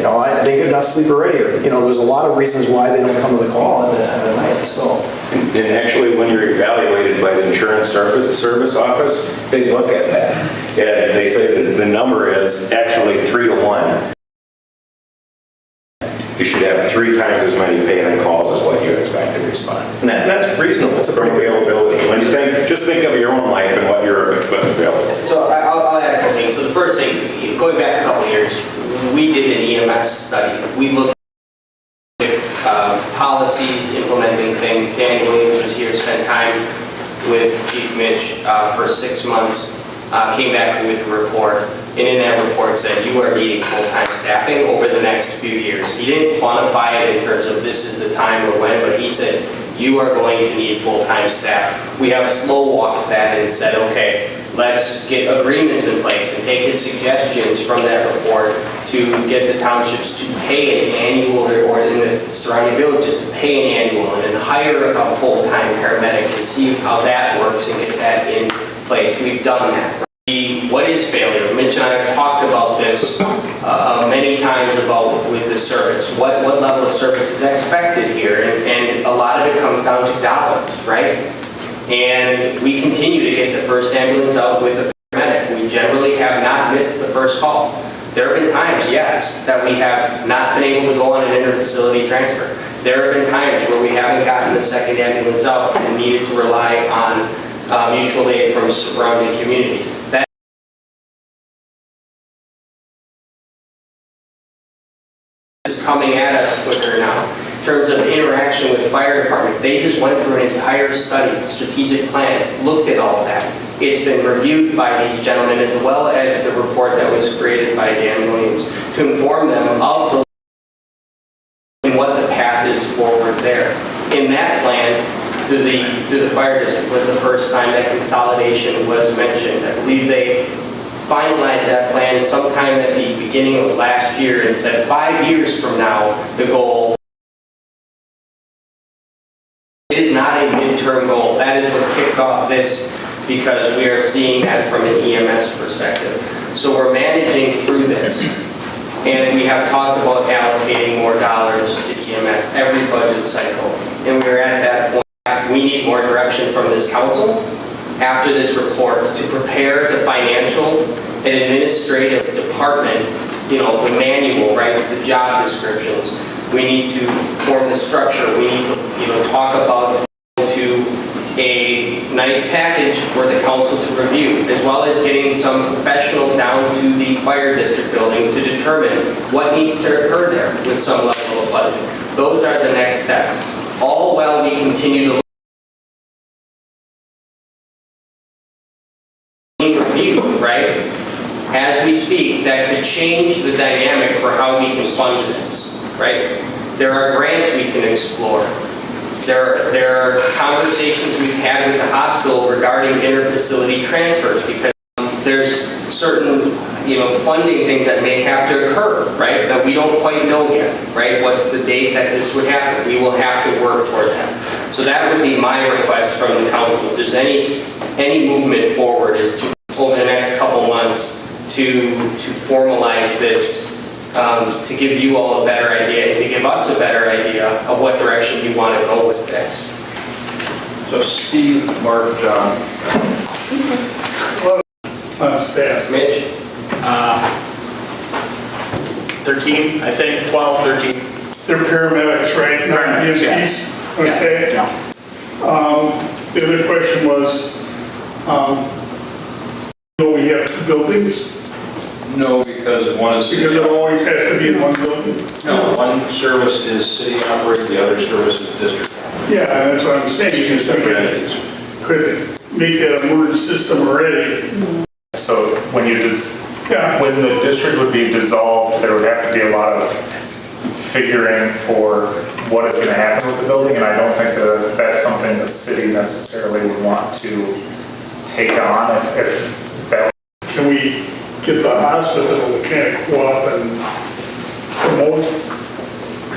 I didn't get enough sleep already. There's a lot of reasons why they don't come to the call at that time of night. So, and actually, when you're evaluated by the insurance service office, they look at that, and they say that the number is actually 3 to 1. you should have 3 times as many paid-in calls as what you expect to respond. And that's reasonable. It's from availability. When you think, just think of your own life and what you're available. So I'll add a couple things. So the first thing, going back a couple years, we did an EMS study. We looked at policies, implementing things. Danny Williams was here, spent time with Chief Mitch for 6 months, came back with a report, and in that report said you are needing full-time staffing over the next few years. He didn't quantify it in terms of this is the time or when, but he said you are going to need full-time staff. We have slow walked that and said, okay, let's get agreements in place and take his suggestions from that report to get the townships to pay an annual, or in the surrounding villages to pay an annual, and then hire a full-time paramedic and see how that works and get that in place. We've done that. What is failure? Mitch and I have talked about this many times about with the service. What level of service is expected here? And a lot of it comes down to dollars, right? And we continue to get the first ambulance out with a paramedic. We generally have not missed the first call. There have been times, yes, that we have not been able to go on an inter-facility transfer. There have been times where we haven't gotten the second ambulance out and needed to rely on mutual aid from surrounding communities. That is coming at us quicker now. In terms of interaction with fire department, they just went through an entire study, strategic plan, looked at all of that. It's been reviewed by these gentlemen as well as the report that was created by Dan Williams to inform them of the and what the path is forward there. In that plan, through the fire district was the first time that consolidation was mentioned. I believe they finalized that plan sometime at the beginning of last year and said 5 years from now, the goal. It is not a midterm goal. That is what kicked off this, because we are seeing that from an EMS perspective. So we're managing through this. And we have talked about allocating more dollars to EMS every budget cycle. And we're at that point. We need more direction from this council after this report to prepare the financial and administrative department, the manual, right, the job descriptions. We need to form the structure. We need to, talk about a nice package for the council to review, as well as getting some professional down to the fire district building to determine what needs to occur there with some level of budget. Those are the next steps. All while we continue to review, right, as we speak, that could change the dynamic for how we can fund this, right? There are grants we can explore. There are conversations we've had with the hospital regarding inter-facility transfers, because there's certain, funding things that may have to occur, right, that we don't quite know yet, right? What's the date that this would happen? We will have to work toward that. So that would be my request from the council. If there's any movement forward, is to, over the next couple months, to formalize this, to give you all a better idea and to give us a better idea of what direction you want to go with this. So Steve, Mark, John. On staff. Mitch? 13, I think, 12, 13. They're paramedics, right? Not Paramedics, yeah. EMTs? Okay. Yeah. The other question was, we have 2 buildings? No, because one is... Because it always has to be in one building? No, one service is city operated, the other service is district. Yeah, that's what I'm saying. Two separate entities. Could make that a merged system already. So when when the district would be dissolved, there would have to be a lot of figuring for what is going to happen with the building, and I don't think that that's something the city necessarily would want to take on if that. Can we get the hospital to kind of go up and promote?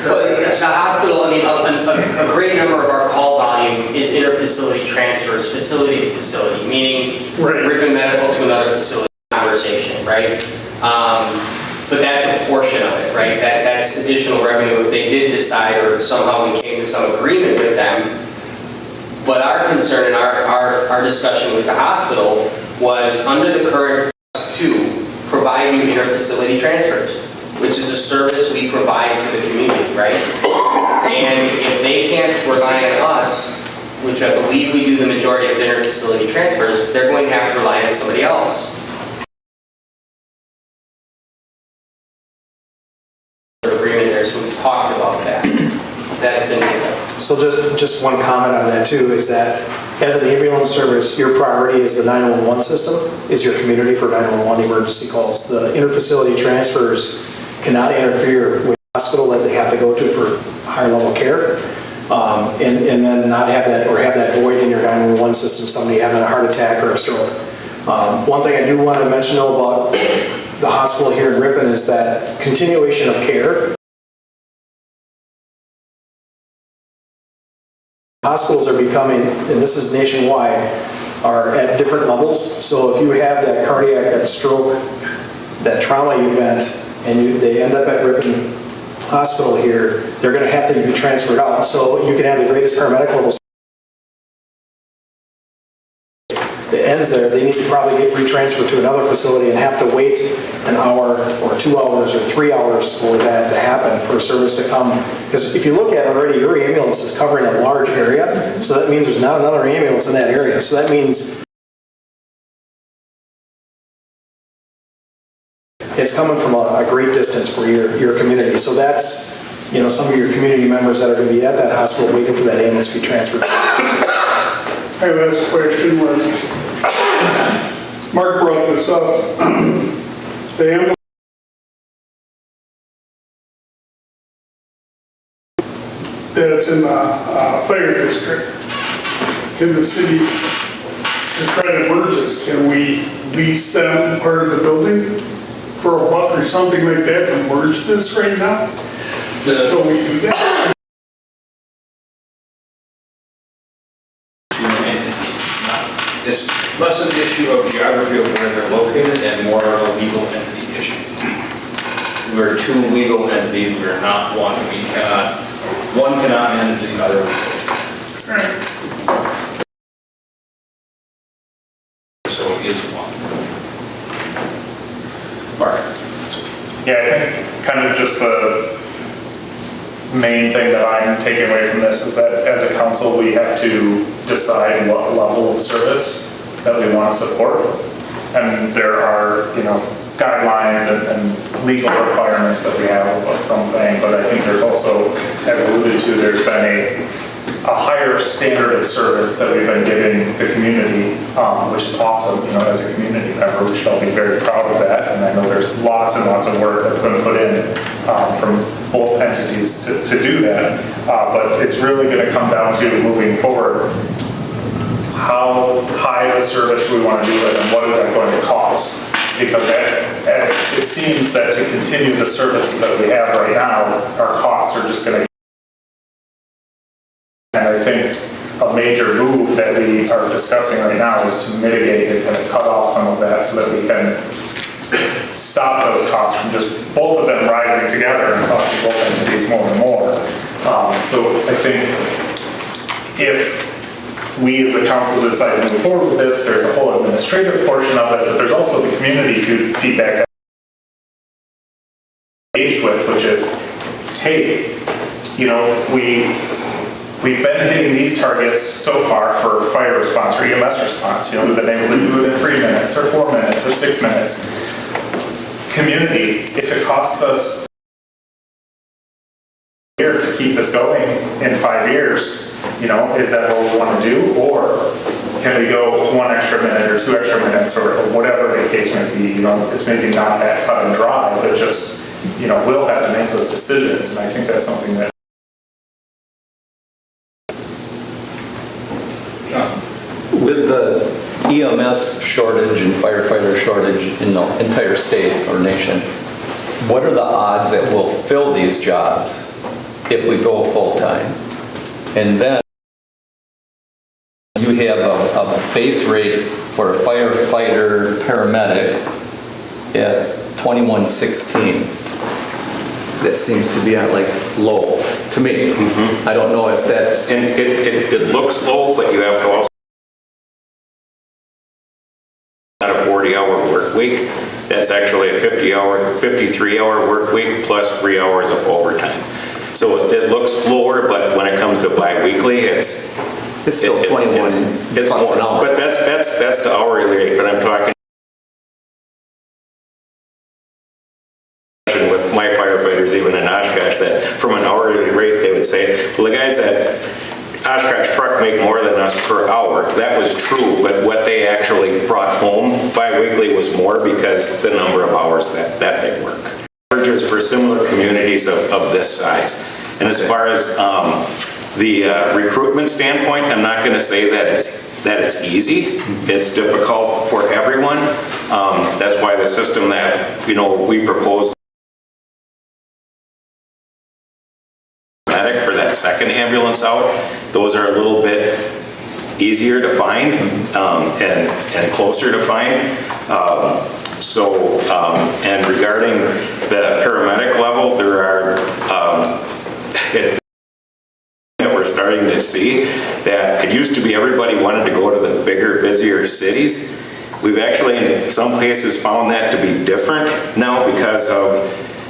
But the hospital, a great number of our call volume is inter-facility transfers, facility to facility, meaning Ripon Medical to another facility conversation, right? But that's a portion of it, right? That's additional revenue if they did decide, or somehow we came to some agreement with them. But our concern and our discussion with the hospital was under the current to provide you inter-facility transfers, which is a service we provide to the community, right? And if they can't rely on us, which I believe we do the majority of inter-facility transfers, they're going to have to rely on somebody else. Agreement there, so we've talked about that. That's been discussed. So just one comment on that too, is that as an ambulance service, your priority is the 911 system, is your community for 911 emergency calls. The interfacility transfers cannot interfere with the hospital that they have to go to for higher level care. And then not have that, or have that void in your 911 system, somebody having a heart attack or a stroke. One thing I do want to mention though about the hospital here in Ripon is that continuation of care. Hospitals are becoming, and this is nationwide, are at different levels. So if you have that cardiac, that stroke, that trauma event, and they end up at Ripon Hospital here, they're going to have to be transferred out. So you can have the greatest paramedic levels. It ends there. They need to probably get retransferred to another facility and have to wait an hour or 2 hours or 3 hours for that to happen, for a service to come. Because if you look at it already, your ambulance is covering a large area. So that means there's not another ambulance in that area. So that means it's coming from a great distance for your community. So that's, you know, some of your community members that are going to be at that hospital waiting for that ambulance to be transferred. My last question was, Mark brought this up, the ambulance that's in the fire district, can the city, to try to merge this, can we lease them part of the building for $1 or something like that to merge this right now? So we do that. It's less an issue of geography of where they're located and more of a legal entity issue. We're two legal entities, we're not one. One cannot manage the other. So it is one. Mark. Yeah, I think kind of just the main thing that I'm taking away from this is that as a council, we have to decide what level of service that we want to support. And there are, you know, guidelines and legal requirements that we have of something, but I think there's also, as alluded to, there's been a higher standard of service that we've been giving the community, which is awesome, you know, as a community member, which I'll be very proud of that. And I know there's lots and lots of work that's been put in from both entities to do that. But it's really going to come down to moving forward, how high of a service we want to do it and what is that going to cost? Because it seems that to continue the services that we have right now, our costs are just going to. And I think a major move that we are discussing right now is to mitigate and kind of cut off some of that so that we can stop those costs from just both of them rising together and costing both entities more and more. So I think if we as the council decide to move forward with this, there's a whole administrative portion of it, but there's also the community feedback that we're engaged with, which is, hey, you know, we've been hitting these targets so far for fire response or EMS response. You know, we've been able to do it in 3 minutes or 4 minutes or 6 minutes. Community, if it costs us a year to keep this going in 5 years, you know, is that what we want to do? Or can we go 1 extra minute or 2 extra minutes or whatever the case may be? You know, it's maybe not that cut and dry, but just, you know, we'll have to make those decisions. And I think that's something that With the EMS shortage and firefighter shortage in the entire state or nation, what are the odds that we'll fill these jobs if we go full-time? And then you have a base rate for a firefighter paramedic at $21.16. That seems to be at like low to me. I don't know if that's... And it looks low, but you have to also not a 40-hour work week. That's actually a 53-hour work week plus 3 hours of overtime. So it looks lower, but when it comes to bi-weekly, it's still 21 it's bucks an more. hour. But that's the hourly rate, but I'm talking with my firefighters, even in Oshkosh, that from an hourly rate, they would say, well, the guys at Oshkosh truck make more than us per hour. That was true, but what they actually brought home bi-weekly was more because the number of hours that they work. Averages for similar communities of this size. And as far as the recruitment standpoint, I'm not going to say that it's easy. It's difficult for everyone. That's why the system that we proposed for that second ambulance out, those are a little bit easier to find and closer to find. And regarding the paramedic level, there are that we're starting to see that it used to be everybody wanted to go to the bigger, busier cities. We've actually in some places found that to be different now because of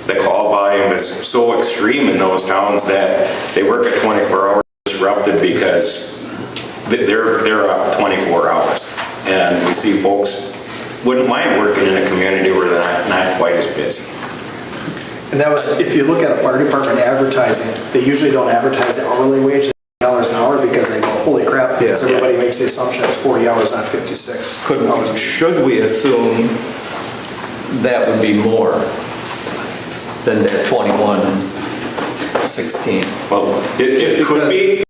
the call volume is so extreme in those towns that they work at 24 hours disrupted because they're up 24 hours. And we see folks wouldn't mind working in a community where they're not quite as busy. And that was, if you look at a fire department advertising, they usually don't advertise the hourly wage at $1 an hour because they go, holy crap, because everybody makes the assumption it's 40 hours, not 56. Should we assume that would be more than that 21.16? Well, it could be.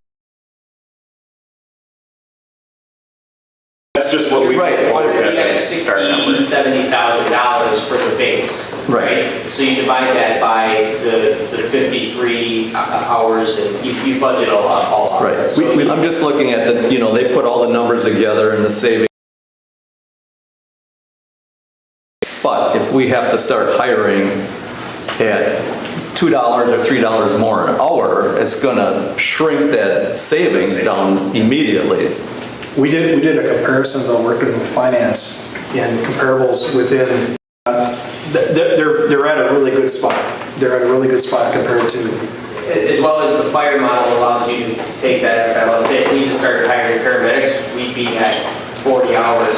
That's just what we proposed as a start number. $70,000 for the base, right? So you divide that by the 53 hours and you budget all out. Right. So I'm just looking at they put all the numbers together and the savings. But if we have to start hiring at $2 or $3 more an hour, it's going to shrink that savings down immediately. We did a comparison though, working with finance and comparables within, they're at a really good spot. They're at a really good spot compared to. As well as the fire model allows you to take that, let's say if we just started hiring paramedics, we'd be at 40 hours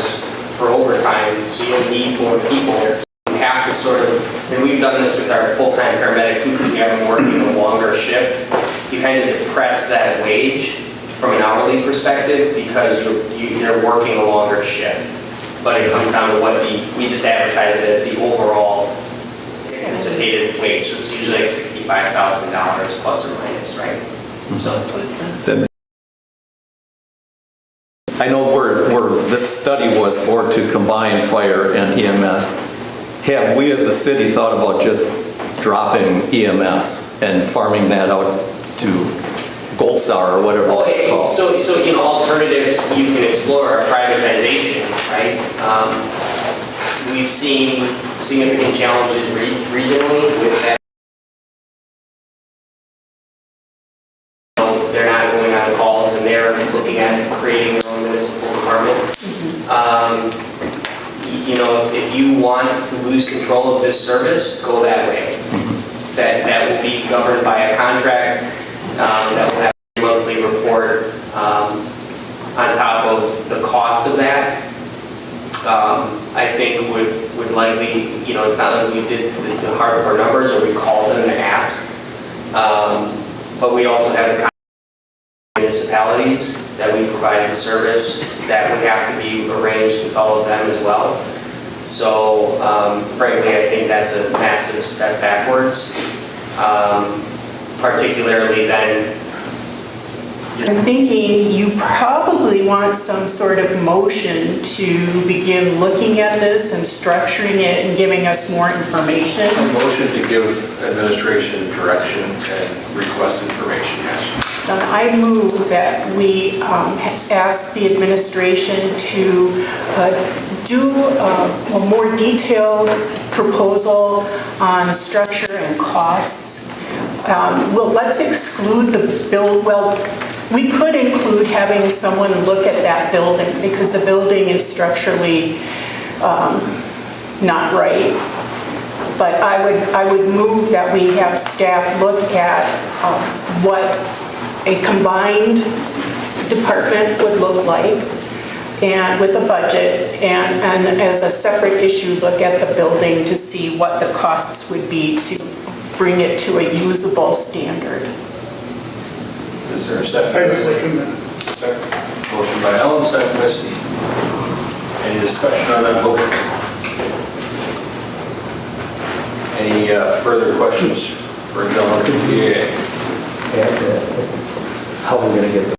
for overtime, so you'll need more people. You have to sort of, and we've done this with our full-time paramedic too, because we have them working a longer shift. You kind of depress that wage from an hourly perspective because you're working a longer shift. But it comes down to we just advertise it as the overall anticipated wage. So it's usually like $65,000 plus or minus, right? So I know where this study was for to combine fire and EMS. Have we as a city thought about just dropping EMS and farming that out to Gold Star or whatever it's called? So alternatives you can explore are privatization, right? We've seen significant challenges regionally with that. They're not going on calls and they're looking at creating their own municipal department. If you want to lose control of this service, go that way. That will be governed by a contract. That will have a monthly report on top of the cost of that. I think would likely, it's not like we did the hardcore numbers or we called them to ask. But we also have the municipalities that we provide the service that would have to be arranged with all of them as well. So frankly, I think that's a massive step backwards. Particularly then. I'm thinking you probably want some sort of motion to begin looking at this and structuring it and giving us more information. A motion to give administration direction and request information, yes. I move that we ask the administration to do a more detailed proposal on structure and costs. Well, let's exclude the build. Well, we could include having someone look at that building because the building is structurally not right. But I would move that we have staff look at what a combined department would look like, and with a budget, and as a separate issue, look at the building to see what the costs would be to bring it to a usable standard. Is there a second? I second that. Second. Motion by Ellen, second by Steve. Any discussion on that motion? Any further questions for a gentleman from PA? How are we gonna get the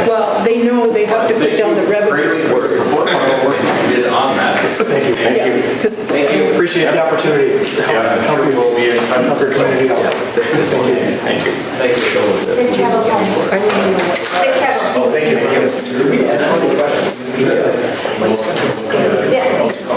Well, they know they have to put down the revenue sources. Report on that. Thank you. Thank you. Appreciate the opportunity to help you, We'll be in touch. help your community out. Thank you. Thank you. Safe travels home. Safe travels. Oh, thank you. Yeah, thanks.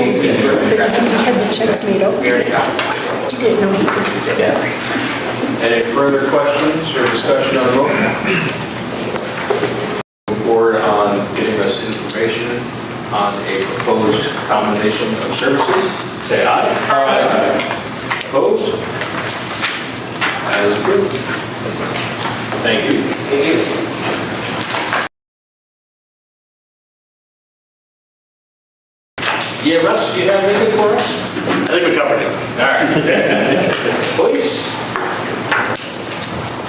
Had the checks made out. You didn't know he could do that. Any further questions or discussion on the motion? Move forward on getting us information on a proposed combination of services. Say aye. Aye. Opposed? That is approved. Thank you. Thank you. Yeah, Russ, do you have anything for us? I think we covered it. All right. Please.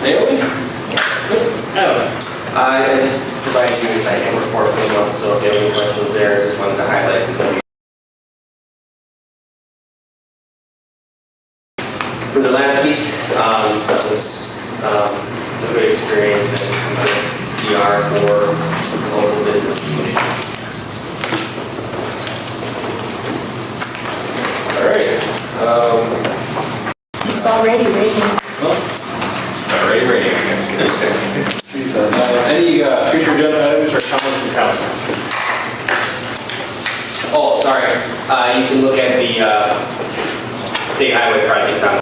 Naomi? Adam? I just provided you a second report for the month, so if you have any questions there, I just wanted to highlight them. For the last week, that was a good experience and some good PR for the local business community. All right. It's already raining. Already raining, I guess. Any future agenda items or comments from council? Oh, sorry, you can look at the state highway project on